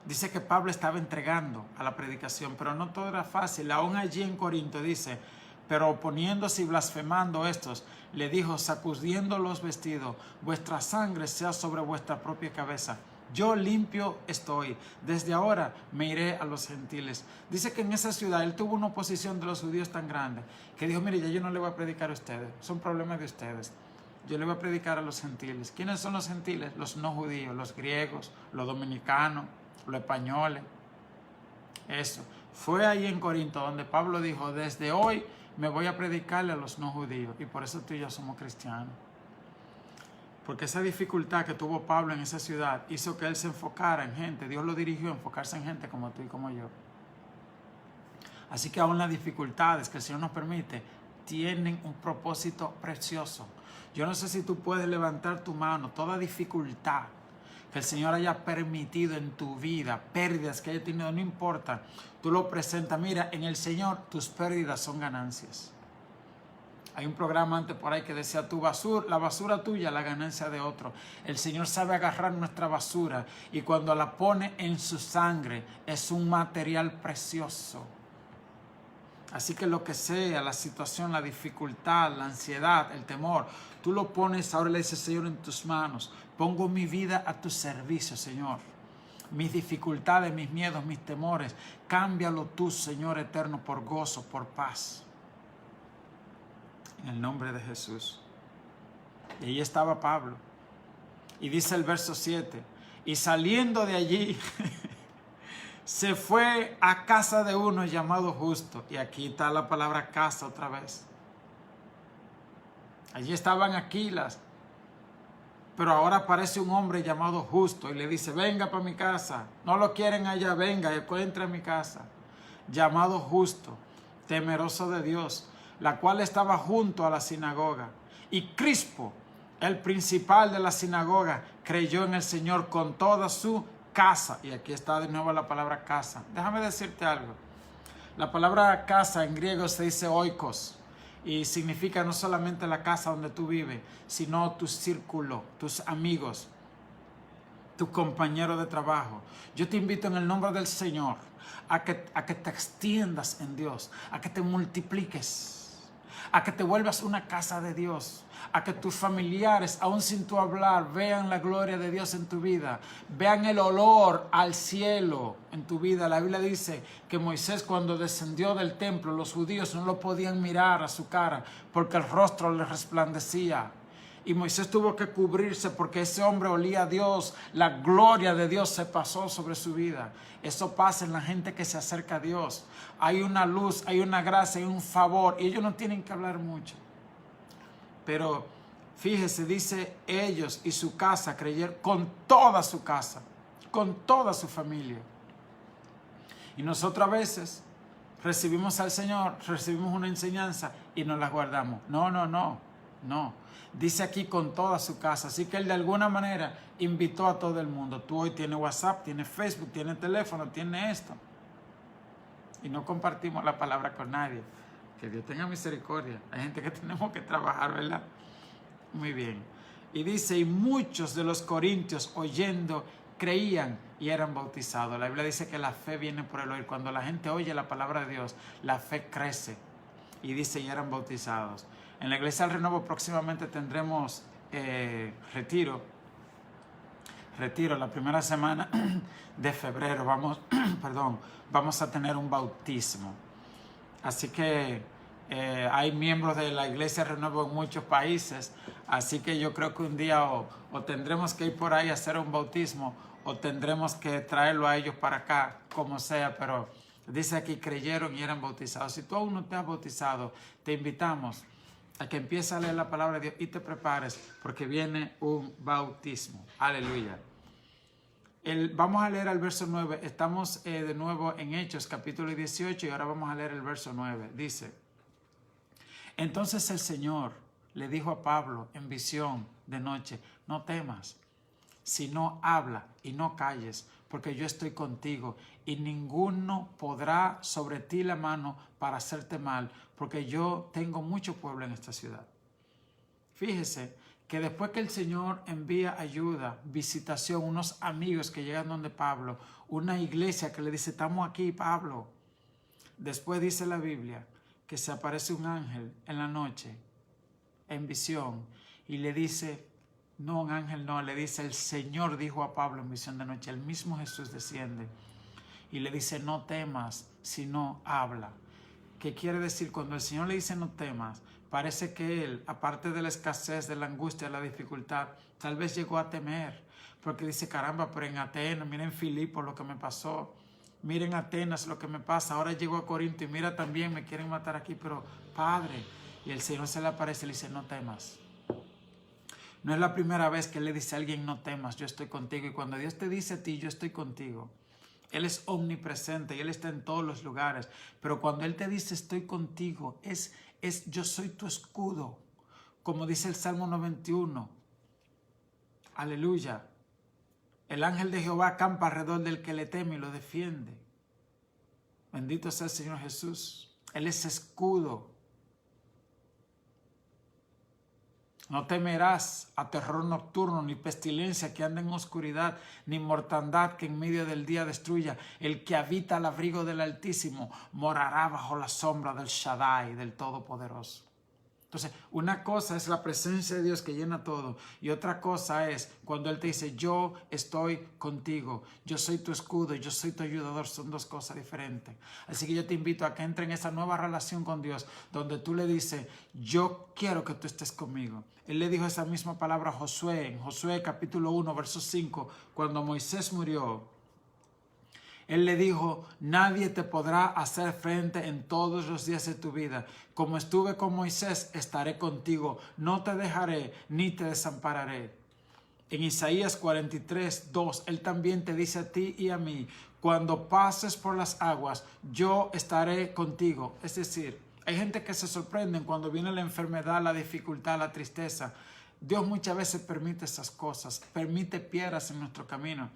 Speaker 1: dice que Pablo estaba entregando a la predicación, pero no todo era fácil. Aún allí en Corinto dice, pero oponiéndose y blasfemando estos, le dijo, sacudiendo los vestidos, vuestra sangre sea sobre vuestra propia cabeza. Yo limpio estoy, desde ahora me iré a los gentiles. Dice que en esa ciudad él tuvo una oposición de los judíos tan grande, que dijo, mire, ya yo no le voy a predicar a ustedes, son problemas de ustedes. Yo le voy a predicar a los gentiles. ¿Quiénes son los gentiles? Los no judíos, los griegos, los dominicanos, los españoles. Eso. Fue ahí en Corinto donde Pablo dijo, desde hoy me voy a predicarle a los no judíos. Y por eso tú y yo somos cristianos. Porque esa dificultad que tuvo Pablo en esa ciudad hizo que él se enfocara en gente. Dios lo dirigió a enfocarse en gente como tú y como yo. Así que aún las dificultades que el Señor nos permite, tienen un propósito precioso. Yo no sé si tú puedes levantar tu mano, toda dificultad que el Señor haya permitido en tu vida, pérdidas que haya tenido, no importa, tú lo presentas. Mira, en el Señor tus pérdidas son ganancias. Hay un programa antes por ahí que decía, la basura tuya, la ganancia de otro. El Señor sabe agarrar nuestra basura y cuando la pone en su sangre es un material precioso. Así que lo que sea, la situación, la dificultad, la ansiedad, el temor, tú lo pones, ahora le dices, Señor, en tus manos. Pongo mi vida a tu servicio, Señor. Mis dificultades, mis miedos, mis temores, cámbialo tú, Señor eterno, por gozo, por paz. En el nombre de Jesús. Y ahí estaba Pablo. Y dice el verso 7, y saliendo de allí, se fue a casa de uno llamado Justo. Y aquí está la palabra casa otra vez. Allí estaban Aquilas, pero ahora aparece un hombre llamado Justo y le dice, venga para mi casa. No lo quieren allá, venga, encuentra en mi casa. Llamado Justo, temeroso de Dios, la cual estaba junto a la sinagoga. Y Crispo, el principal de la sinagoga, creyó en el Señor con toda su casa. Y aquí está de nuevo la palabra casa. Déjame decirte algo. La palabra casa en griego se dice oikos. Y significa no solamente la casa donde tú vives, sino tu círculo, tus amigos, tu compañero de trabajo. Yo te invito en el nombre del Señor a que te extiendas en Dios, a que te multipliques, a que te vuelvas una casa de Dios, a que tus familiares, aún sin tu hablar, vean la gloria de Dios en tu vida, vean el olor al cielo en tu vida. La Biblia dice que Moisés, cuando descendió del templo, los judíos no lo podían mirar a su cara porque el rostro le resplandecía. Y Moisés tuvo que cubrirse porque ese hombre olía a Dios. La gloria de Dios se pasó sobre su vida. Eso pasa en la gente que se acerca a Dios. Hay una luz, hay una gracia, hay un favor. Y ellos no tienen que hablar mucho. Pero fíjese, dice ellos y su casa creyeron, con toda su casa, con toda su familia. Y nosotros a veces recibimos al Señor, recibimos una enseñanza y nos la guardamos. No. Dice aquí con toda su casa. Así que él de alguna manera invitó a todo el mundo. Tú hoy tienes WhatsApp, tienes Facebook, tienes teléfono, tienes esto. Y no compartimos la palabra con nadie. Que Dios tenga misericordia. Hay gente que tenemos que trabajar, ¿verdad? Muy bien. Y dice, y muchos de los corintios oyendo creían y eran bautizados. La Biblia dice que la fe viene por el oír. Cuando la gente oye la palabra de Dios, la fe crece. Y dice, y eran bautizados. En la Iglesia del Renuevo próximamente tendremos retiro, la primera semana de febrero vamos a tener un bautismo. Así que hay miembros de la Iglesia del Renuevo en muchos países, así que yo creo que un día o tendremos que ir por ahí a hacer un bautismo o tendremos que traerlo a ellos para acá, como sea, pero dice aquí creyeron y eran bautizados. Si tú aún no te has bautizado, te invitamos a que empieces a leer la palabra de Dios y te prepares porque viene un bautismo. Aleluya. Vamos a leer el verso 9. Estamos de nuevo en Hechos capítulo 18 y ahora vamos a leer el verso 9. Dice, entonces el Señor le dijo a Pablo en visión de noche, no temas, sino habla y no calles, porque yo estoy contigo y ninguno podrá sobre ti la mano para hacerte mal, porque yo tengo mucho pueblo en esta ciudad. Fíjese que después que el Señor envía ayuda, visitación, unos amigos que llegan donde Pablo, una iglesia que le dice, estamos aquí, Pablo. Después dice la Biblia que se aparece un ángel en la noche, en visión, y le dice, no, un ángel no, le dice, el Señor dijo a Pablo en visión de noche, el mismo Jesús desciende y le dice, no temas, sino habla. ¿Qué quiere decir? Cuando el Señor le dice no temas, parece que él, aparte de la escasez, de la angustia, de la dificultad, tal vez llegó a temer, porque dice, caramba, pero en Atenas, miren Filipos lo que me pasó, miren Atenas lo que me pasa, ahora llego a Corinto y mira también, me quieren matar aquí, pero Padre, y el Señor se le aparece y le dice, no temas. No es la primera vez que Él le dice a alguien, no temas, yo estoy contigo. Y cuando Dios te dice a ti, yo estoy contigo, Él es omnipresente y Él está en todos los lugares. Pero cuando Él te dice, estoy contigo, es yo soy tu escudo, como dice el Salmo 91. Aleluya. El ángel de Jehová acampa alrededor del que le teme y lo defiende. Bendito sea el Señor Jesús. Él es escudo. No temerás a terror nocturno, ni pestilencia que anda en oscuridad, ni mortandad que en medio del día destruya. El que habita al abrigo del Altísimo morará bajo la sombra del Shaddai, del Todopoderoso. Entonces, una cosa es la presencia de Dios que llena todo, y otra cosa es cuando Él te dice, yo estoy contigo, yo soy tu escudo, yo soy tu ayudador. Son dos cosas diferentes. Así que yo te invito a que entre en esa nueva relación con Dios, donde tú le dices, yo quiero que tú estés conmigo. Él le dijo esa misma palabra a Josué, en Josué capítulo 1, verso 5, cuando Moisés murió. Él le dijo, nadie te podrá hacer frente en todos los días de tu vida. Como estuve con Moisés, estaré contigo. No te dejaré ni te desampararé. En Isaías 43, 2, Él también te dice a ti y a mí, cuando pases por las aguas, yo estaré contigo. Es decir, hay gente que se sorprende cuando viene la enfermedad, la dificultad, la tristeza. Dios muchas veces permite esas cosas, permite piedras en nuestro camino.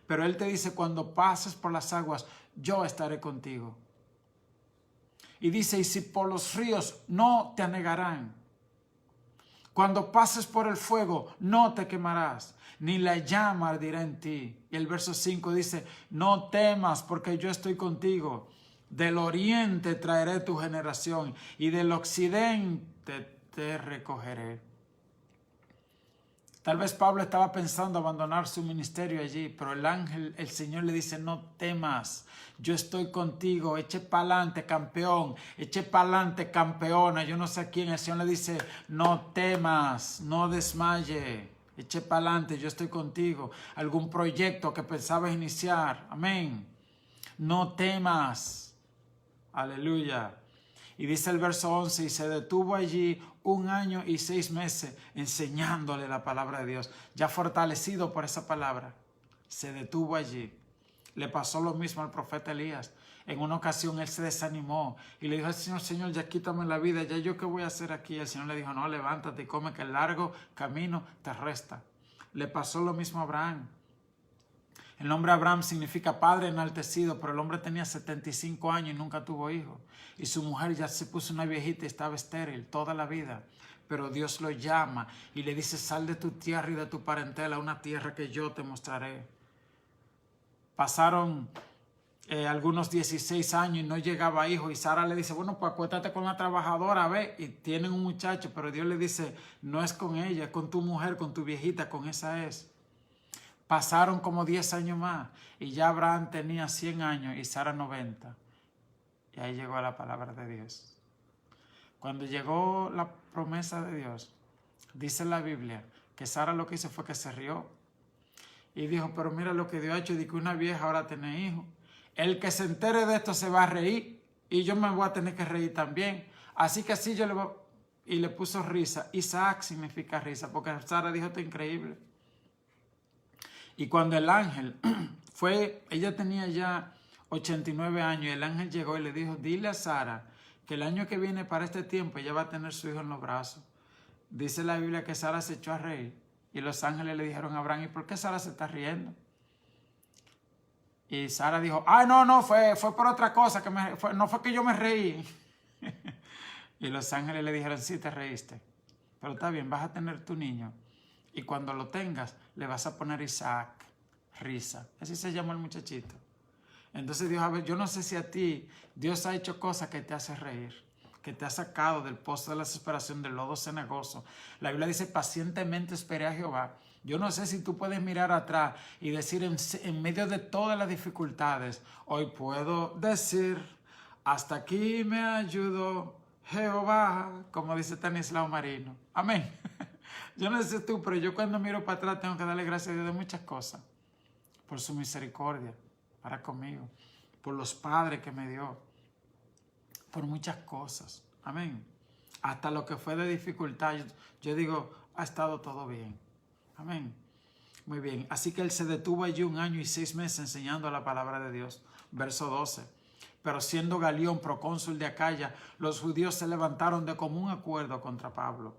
Speaker 1: Pero Él te dice, cuando pases por las aguas, yo estaré contigo. Y dice, y si por los ríos, no te anegarán. Cuando pases por el fuego, no te quemarás, ni la llama ardirá en ti. Y el verso 5 dice, no temas, porque yo estoy contigo. Del oriente traeré tu generación, y del occidente te recogeré. Tal vez Pablo estaba pensando abandonar su ministerio allí, pero el Señor le dice, no temas, yo estoy contigo, eche pa'lante campeón, eche pa'lante campeona. Yo no sé a quién, el Señor le dice, no temas, no desmaye, eche pa'lante, yo estoy contigo. Algún proyecto que pensabas iniciar, amén, no temas, aleluya. Y dice el verso 11, y se detuvo allí 1 año y 6 meses enseñándole la palabra de Dios. Ya fortalecido por esa palabra, se detuvo allí. Le pasó lo mismo al profeta Elías. En una ocasión él se desanimó y le dijo al Señor, Señor, ya quítame la vida, ya yo qué voy a hacer aquí. El Señor le dijo, no, levántate y come, que el largo camino te resta. Le pasó lo mismo a Abraham. El nombre Abraham significa padre enaltecido, pero el hombre tenía 75 años y nunca tuvo hijos. Y su mujer ya se puso una viejita y estaba estéril toda la vida. Pero Dios lo llama y le dice, sal de tu tierra y de tu parentela a una tierra que yo te mostraré. Pasaron algunos 16 años y no llegaba hijo. Y Sara le dice, bueno, pues acuéstate con la trabajadora, ve. Y tienen un muchacho, pero Dios le dice, no es con ella, es con tu mujer, con tu viejita, con esa es. Pasaron como 10 años más y ya Abraham tenía 100 años y Sara 90. Y ahí llegó la palabra de Dios. Cuando llegó la promesa de Dios, dice la Biblia que Sara lo que hizo fue que se rió. Y dijo, pero mira lo que Dios ha hecho, de que una vieja ahora tiene hijos. El que se entere de esto se va a reír y yo me voy a tener que reír también. Así que así yo le voy... Y le puso risa. Isaac significa risa, porque Sara dijo, esto es increíble. Y cuando el ángel fue, ella tenía ya 89 años, y el ángel llegó y le dijo, dile a Sara que el año que viene para este tiempo ella va a tener su hijo en los brazos. Dice la Biblia que Sara se echó a reír y los ángeles le dijeron a Abraham, ¿y por qué Sara se está riendo? Y Sara dijo, ay, no, fue por otra cosa, no fue que yo me reí. Y los ángeles le dijeron, sí te reíste, pero está bien, vas a tener tu niño. Y cuando lo tengas, le vas a poner Isaac, risa. Así se llama el muchachito. Entonces Dios, a ver, yo no sé si a ti Dios ha hecho cosas que te hace reír, que te ha sacado del pozo de la desesperación, del lodo cenagoso. La Biblia dice, pacientemente esperé a Jehová. Yo no sé si tú puedes mirar atrás y decir en medio de todas las dificultades, hoy puedo decir, hasta aquí me ayudó Jehová, como dice Stanislao Marino. Amén. Yo no sé tú, pero yo cuando miro para atrás tengo que darle gracias a Dios de muchas cosas. Por su misericordia para conmigo. Por los padres que me dio. Por muchas cosas. Amén. Hasta lo que fue de dificultad. Yo digo, ha estado todo bien. Amén. Muy bien. Así que él se detuvo allí 1 año y 6 meses enseñando la palabra de Dios. Verso 12. Pero siendo Galión procónsul de Acaya, los judíos se levantaron de común acuerdo contra Pablo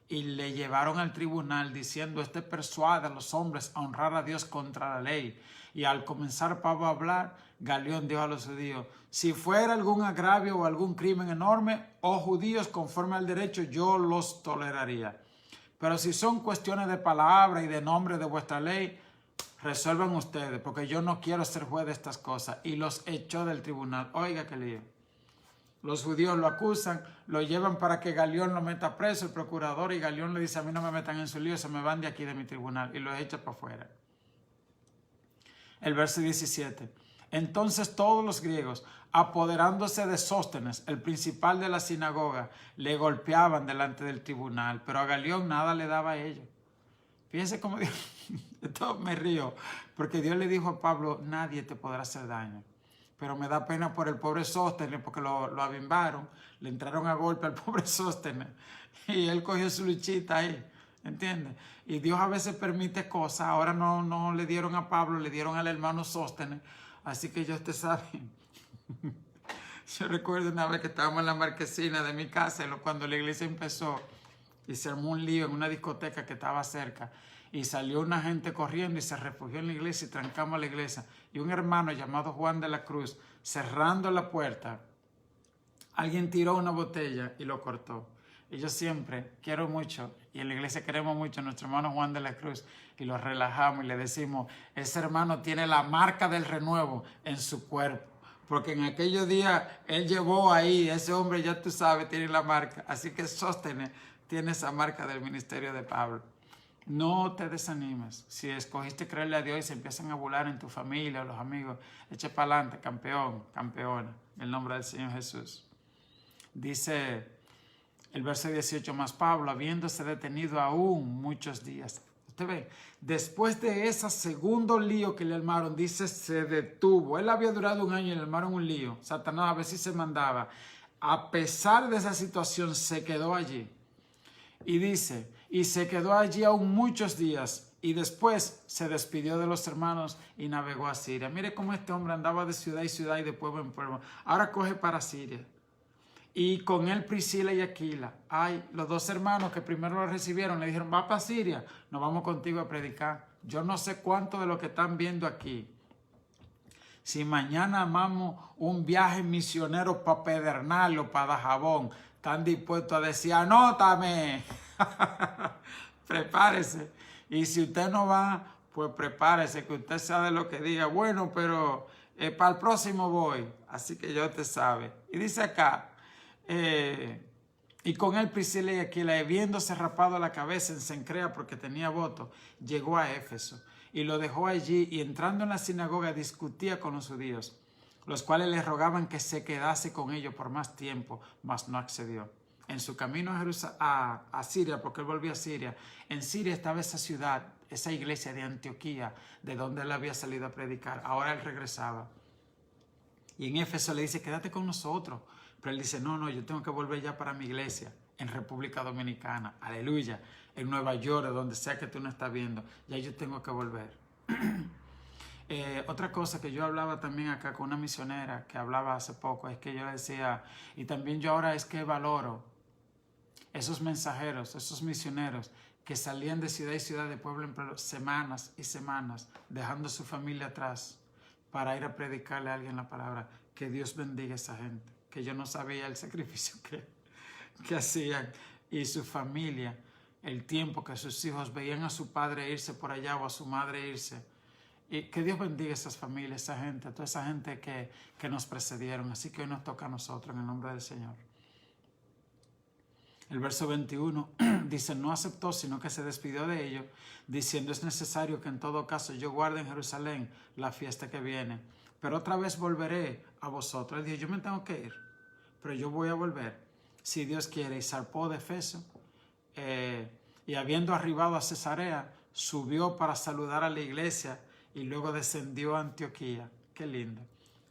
Speaker 1: y le llevaron al tribunal diciendo: este persuade a los hombres a honrar a Dios contra la ley. Y al comenzar Pablo a hablar, Galión dijo a los judíos: si fuera algún agravio o algún crimen enorme, oh judíos, conforme al derecho, yo los toleraría. Pero si son cuestiones de palabra y de nombre de vuestra ley, resuelvan ustedes, porque yo no quiero ser juez de estas cosas. Y los echó del tribunal. Oiga qué lío. Los judíos lo acusan, lo llevan para que Galión lo meta preso, el procurador, y Galión le dice: a mí no me metan en su lío, se me van de aquí de mi tribunal, y lo echa para afuera. El verso 17. Entonces todos los griegos, apoderándose de Sóstenes, el principal de la sinagoga, le golpeaban delante del tribunal, pero a Galión nada le daba a ellos. Fíjense cómo Dios, esto me río, porque Dios le dijo a Pablo: nadie te podrá hacer daño. Pero me da pena por el pobre Sóstenes, porque lo abimbaron, le entraron a golpe al pobre Sóstenes, y él cogió su luchita ahí, ¿entiendes? Y Dios a veces permite cosas. Ahora no le dieron a Pablo, le dieron al hermano Sóstenes, así que ya usted sabe. Yo recuerdo una vez que estábamos en la marquesina de mi casa, cuando la iglesia empezó, y se armó un lío en una discoteca que estaba cerca, y salió una gente corriendo y se refugió en la iglesia y trancamos la iglesia. Y un hermano llamado Juan de la Cruz, cerrando la puerta, alguien tiró una botella y lo cortó. Y yo siempre quiero mucho, y en la iglesia queremos mucho a nuestro hermano Juan de la Cruz, y lo relajamos y le decimos: ese hermano tiene la marca del renuevo en su cuerpo, porque en aquellos días él llevó ahí, ese hombre, ya tú sabes, tiene la marca. Así que Sóstenes tiene esa marca del ministerio de Pablo. No te desanimes. Si escogiste creerle a Dios y se empiezan a burlar en tu familia o los amigos, eche para adelante, campeón, campeona, en el nombre del Señor Jesús. Dice el verso 18: más Pablo, habiéndose detenido aún muchos días. Usted ve, después de ese segundo lío que le armaron, dice, se detuvo. Él había durado un año y le armaron un lío. Satanás a ver si se mandaba. A pesar de esa situación, se quedó allí. Y dice: y se quedó allí aún muchos días, y después se despidió de los hermanos y navegó a Siria. Mire cómo este hombre andaba de ciudad y ciudad y de pueblo en pueblo. Ahora coge para Siria. Y con él Priscila y Aquila. Ay, los dos hermanos que primero lo recibieron le dijeron: va para Siria, nos vamos contigo a predicar. Yo no sé cuánto de lo que están viendo aquí, si mañana amamos un viaje misionero para Pedernal o para Dajabón, están dispuestos a decir: anótame. Prepárese. Y si usted no va, pues prepárese, que usted sabe lo que diga. Bueno, pero para el próximo voy. Así que ya usted sabe. Y dice acá: y con él Priscila y Aquila, habiéndose rapado la cabeza en Cencrea porque tenía voto, llegó a Éfeso y lo dejó allí, y entrando en la sinagoga discutía con los judíos, los cuales le rogaban que se quedase con ellos por más tiempo, mas no accedió. En su camino a Siria, porque él volvió a Siria, en Siria estaba esa ciudad, esa iglesia de Antioquía, de donde él había salido a predicar. Ahora él regresaba. Y en Éfeso le dice: quédate con nosotros. Pero él dice: no, yo tengo que volver ya para mi iglesia, en República Dominicana, aleluya, en Nueva York, donde sea que tú no estás viendo, ya yo tengo que volver. Otra cosa que yo hablaba también acá con una misionera que hablaba hace poco, es que yo le decía, y también yo ahora es que valoro esos mensajeros, esos misioneros que salían de ciudad y ciudad, de pueblo en pueblo, semanas y semanas, dejando su familia atrás para ir a predicarle a alguien la palabra. Que Dios bendiga a esa gente, que yo no sabía el sacrificio que hacían, y su familia, el tiempo que sus hijos veían a su padre irse por allá o a su madre irse. Y que Dios bendiga a esas familias, esa gente, toda esa gente que nos precedieron. Así que hoy nos toca a nosotros, en el nombre del Señor. El verso 21 dice: no aceptó, sino que se despidió de ellos, diciendo: es necesario que en todo caso yo guarde en Jerusalén la fiesta que viene, pero otra vez volveré a vosotros. Él dijo: yo me tengo que ir, pero yo voy a volver, si Dios quiere. Y zarpó de Efeso, y habiendo arribado a Cesarea, subió para saludar a la iglesia, y luego descendió a Antioquía. Qué lindo.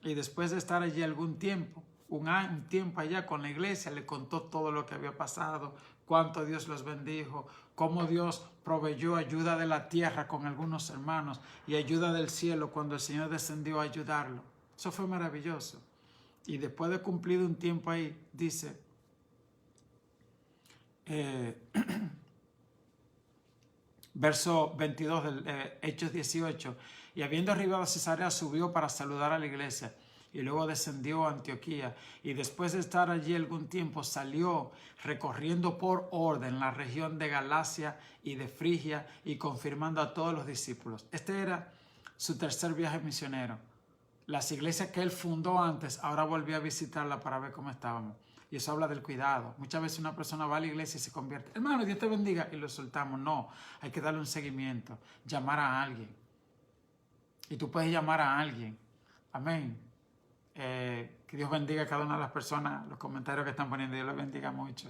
Speaker 1: Y después de estar allí algún tiempo, un tiempo allá con la iglesia, le contó todo lo que había pasado, cuánto Dios los bendijo, cómo Dios proveyó ayuda de la tierra con algunos hermanos y ayuda del cielo cuando el Señor descendió a ayudarlo. Eso fue maravilloso. Y después de cumplido un tiempo ahí, dice, verso 22 del Hechos 18, y habiendo arribado a Cesarea subió para saludar a la iglesia, y luego descendió a Antioquía, y después de estar allí algún tiempo salió recorriendo por orden la región de Galacia y de Frigia y confirmando a todos los discípulos. Este era su tercer viaje misionero. Las iglesias que él fundó antes, ahora volvió a visitarla para ver cómo estábamos. Y eso habla del cuidado. Muchas veces una persona va a la iglesia y se convierte. Hermano, Dios te bendiga, y lo soltamos. No, hay que darle un seguimiento, llamar a alguien. Y tú puedes llamar a alguien. Amén. Que Dios bendiga a cada una de las personas, los comentarios que están poniendo, Dios los bendiga mucho.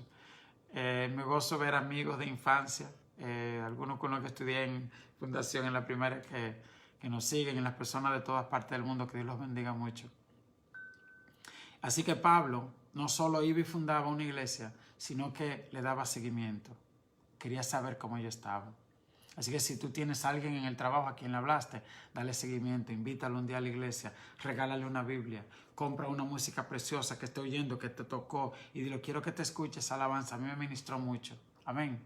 Speaker 1: Me gozo ver amigos de infancia, algunos con los que estudié en fundación en la primaria que nos siguen, y las personas de todas partes del mundo, que Dios los bendiga mucho. Así que Pablo no solo iba y fundaba una iglesia, sino que le daba seguimiento. Quería saber cómo ellos estaban. Así que si tú tienes a alguien en el trabajo a quien le hablaste, dale seguimiento, invítalo un día a la iglesia, regálale una Biblia, compra una música preciosa que esté oyendo, que te tocó, y dile, quiero que te escuches alabanza. A mí me ministró mucho. Amén.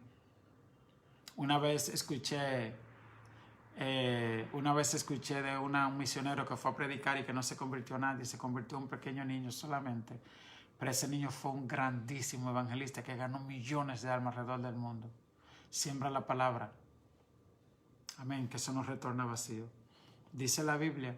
Speaker 1: Una vez escuché de un misionero que fue a predicar y que no se convirtió en nadie, se convirtió en un pequeño niño solamente. Pero ese niño fue un grandísimo evangelista que ganó millones de almas alrededor del mundo. Siembra la palabra. Amén, que eso no retorna vacío. Dice la Biblia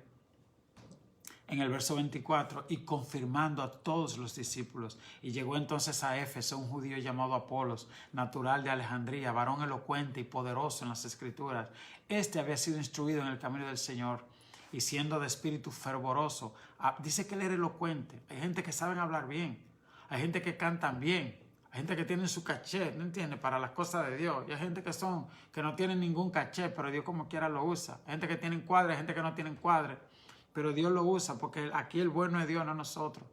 Speaker 1: en el verso 24, y confirmando a todos los discípulos. Y llegó entonces a Éfeso un judío llamado Apolos, natural de Alejandría, varón elocuente y poderoso en las Escrituras. Este había sido instruido en el camino del Señor, y siendo de espíritu fervoroso, dice que él era elocuente. Hay gente que saben hablar bien, hay gente que cantan bien, hay gente que tiene su caché, ¿no entiendes? Para las cosas de Dios. Y hay gente que no tienen ningún caché, pero Dios como quiera lo usa. Hay gente que tiene cuadre, hay gente que no tiene cuadre, pero Dios lo usa, porque aquí el bueno es Dios, no nosotros.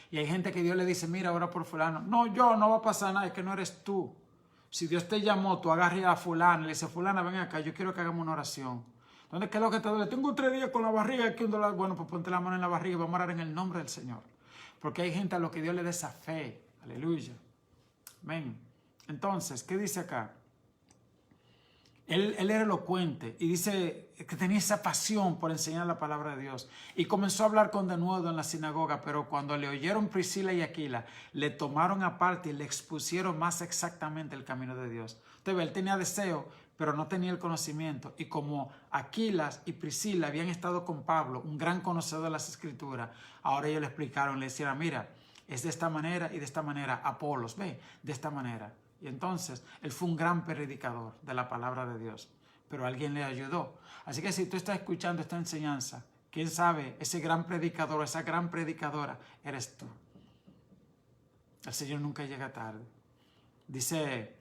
Speaker 1: Y hay gente que Dios le dice, mira, ora por fulano. No, no va a pasar nada, es que no eres tú. Si Dios te llamó, tú agarras a fulano, le dice, fulana, ven acá, yo quiero que hagamos una oración. ¿Dónde qué es lo que te duele? Tengo 3 días con la barriga, aquí un dolor. Bueno, pues ponte la mano en la barriga y vamos a orar en el nombre del Señor. Porque hay gente a lo que Dios le dé esa fe. Aleluya. Amén. Entonces, ¿qué dice acá? Él era elocuente y dice que tenía esa pasión por enseñar la palabra de Dios. Y comenzó a hablar con denuedo en la sinagoga, pero cuando le oyeron Priscila y Aquila, le tomaron aparte y le expusieron más exactamente el camino de Dios. Usted ve, él tenía deseo, pero no tenía el conocimiento. Y como Aquilas y Priscila habían estado con Pablo, un gran conocedor de las Escrituras, ahora ellos le explicaron, le decían, mira, es de esta manera y de esta manera. Apolos, ve, de esta manera. Y entonces, él fue un gran predicador de la palabra de Dios, pero alguien le ayudó. Así que si tú estás escuchando esta enseñanza, quién sabe, ese gran predicador, esa gran predicadora, eres tú. El Señor nunca llega tarde. Dice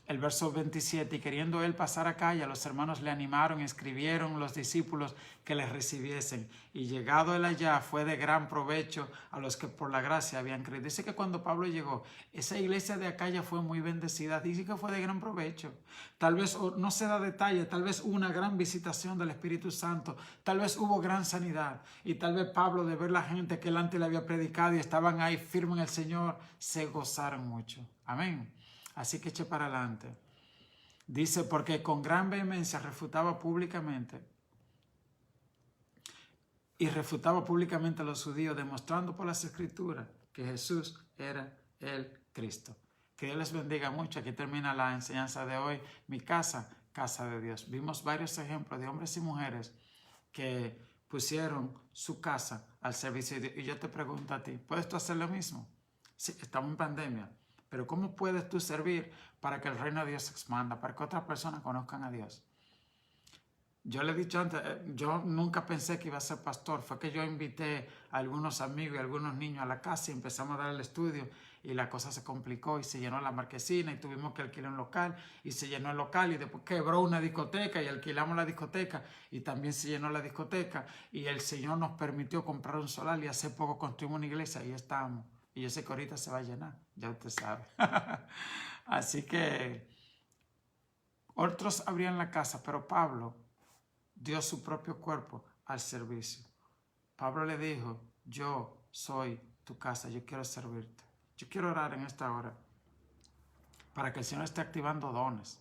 Speaker 1: el verso 27, y queriendo él pasar a calle, los hermanos le animaron y escribieron los discípulos que les recibiesen. Y llegado él allá, fue de gran provecho a los que por la gracia habían creído. Dice que cuando Pablo llegó, esa iglesia de Acaya fue muy bendecida. Dice que fue de gran provecho. Tal vez, no se da detalle, tal vez hubo una gran visitación del Espíritu Santo. Tal vez hubo gran sanidad. Y tal vez Pablo, de ver la gente que él antes le había predicado y estaban ahí firmes en el Señor, se gozaron mucho. Amén. Así que eche para adelante. Dice, porque con gran vehemencia refutaba públicamente a los judíos, demostrando por las Escrituras que Jesús era el Cristo. Que Dios les bendiga mucho. Aquí termina la enseñanza de hoy. Mi casa, casa de Dios. Vimos varios ejemplos de hombres y mujeres que pusieron su casa al servicio de Dios. Y yo te pregunto a ti, ¿puedes tú hacer lo mismo? Sí, estamos en pandemia. Pero ¿cómo puedes tú servir para que el reino de Dios se expanda, para que otras personas conozcan a Dios? Yo le he dicho antes, yo nunca pensé que iba a ser pastor. Fue que yo invité a algunos amigos y a algunos niños a la casa y empezamos a dar el estudio y la cosa se complicó y se llenó la marquesina y tuvimos que alquilar un local y se llenó el local y después quebró una discoteca y alquilamos la discoteca y también se llenó la discoteca y el Señor nos permitió comprar un solar y hace poco construimos una iglesia y estamos. Y yo sé que ahorita se va a llenar, ya usted sabe. Así que otros abrían la casa, pero Pablo dio su propio cuerpo al servicio. Pablo le dijo, yo soy tu casa, yo quiero servirte. Yo quiero orar en esta hora para que el Señor esté activando dones,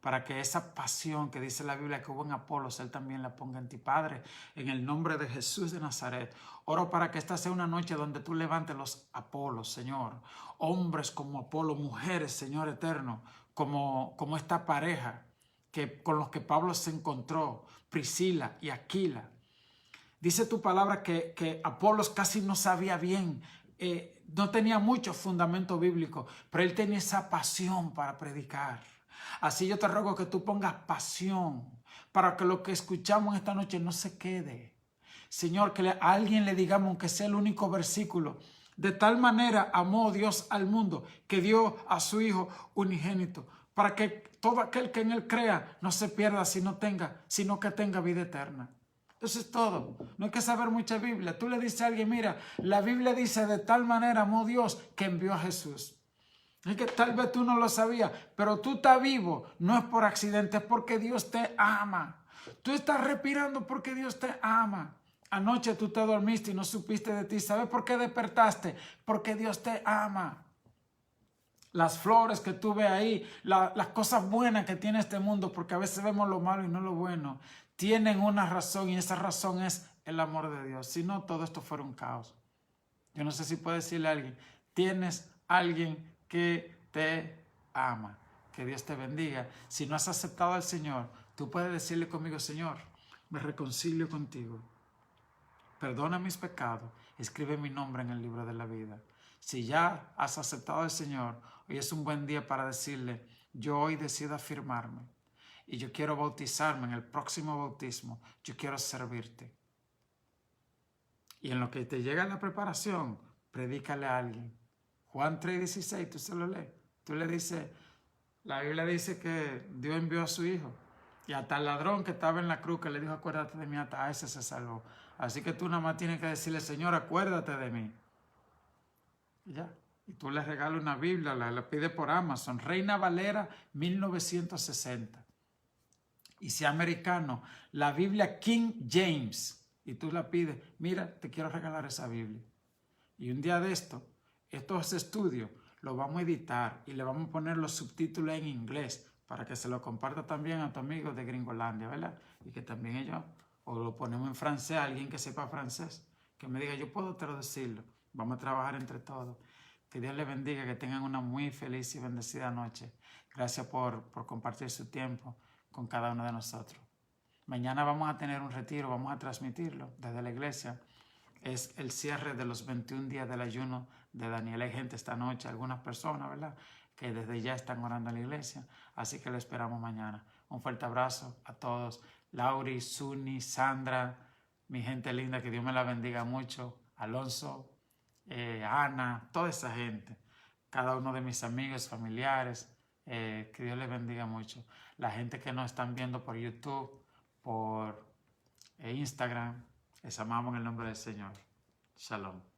Speaker 1: para que esa pasión que dice la Biblia que hubo en Apolos, Él también la ponga en ti, Padre, en el nombre de Jesús de Nazaret. Oro para que esta sea una noche donde tú levantes los Apolos, Señor, hombres como Apolo, mujeres, Señor eterno, como esta pareja con los que Pablo se encontró, Priscila y Aquila. Dice tu palabra que Apolos casi no sabía bien, no tenía mucho fundamento bíblico, pero él tenía esa pasión para predicar. Así yo te ruego que tú pongas pasión para que lo que escuchamos esta noche no se quede. Señor, que a alguien le digamos, aunque sea el único versículo, de tal manera amó Dios al mundo que dio a su Hijo unigénito, para que todo aquel que en Él crea no se pierda, sino que tenga vida eterna. Eso es todo. No hay que saber mucha Biblia. Tú le dices a alguien, mira, la Biblia dice de tal manera amó Dios que envió a Jesús. Es que tal vez tú no lo sabías, pero tú estás vivo, no es por accidente, es porque Dios te ama. Tú estás respirando porque Dios te ama. Anoche tú te dormiste y no supiste de ti. ¿Sabes por qué despertaste? Porque Dios te ama. Las flores que tú ves ahí, las cosas buenas que tiene este mundo, porque a veces vemos lo malo y no lo bueno, tienen una razón y esa razón es el amor de Dios. Si no, todo esto fuera un caos. Yo no sé si puedes decirle a alguien, tienes alguien que te ama. Que Dios te bendiga. Si no has aceptado al Señor, tú puedes decirle conmigo, Señor, me reconcilio contigo. Perdona mis pecados. Escribe mi nombre en el libro de la vida. Si ya has aceptado al Señor, hoy es un buen día para decirle, yo hoy decido afirmarme y yo quiero bautizarme en el próximo bautismo. Yo quiero servirte. Y en lo que te llega la preparación, predícale a alguien. Juan 3:16, tú se lo lees. Tú le dices, la Biblia dice que Dios envió a su Hijo. Y hasta el ladrón que estaba en la cruz que le dijo, acuérdate de mí, hasta ese se salvó. Así que tú nada más tienes que decirle, Señor, acuérdate de mí. Y ya. Y tú le regalas una Biblia, la pides por Amazon. Reina Valera 1960. Y si americano, la Biblia King James. Y tú la pides, mira, te quiero regalar esa Biblia. Y un día de estos estudios los vamos a editar y le vamos a poner los subtítulos en inglés para que se lo comparta también a tu amigo de Gringolandia, ¿verdad? Y que también ellos, o lo ponemos en francés, alguien que sepa francés, que me diga, yo puedo traducirlo. Vamos a trabajar entre todos. Que Dios les bendiga, que tengan una muy feliz y bendecida noche. Gracias por compartir su tiempo con cada uno de nosotros. Mañana vamos a tener un retiro, vamos a transmitirlo desde la iglesia. Es el cierre de los 21 días del ayuno de Daniel. Hay gente esta noche, algunas personas, ¿verdad?, que desde ya están orando en la iglesia. Así que lo esperamos mañana. Un fuerte abrazo a todos. Lauri, Suni, Sandra, mi gente linda, que Dios me la bendiga mucho. Alonso, Ana, toda esa gente. Cada uno de mis amigos, familiares, que Dios les bendiga mucho. La gente que nos están viendo por YouTube, por Instagram, les amamos en el nombre del Señor. Shalom.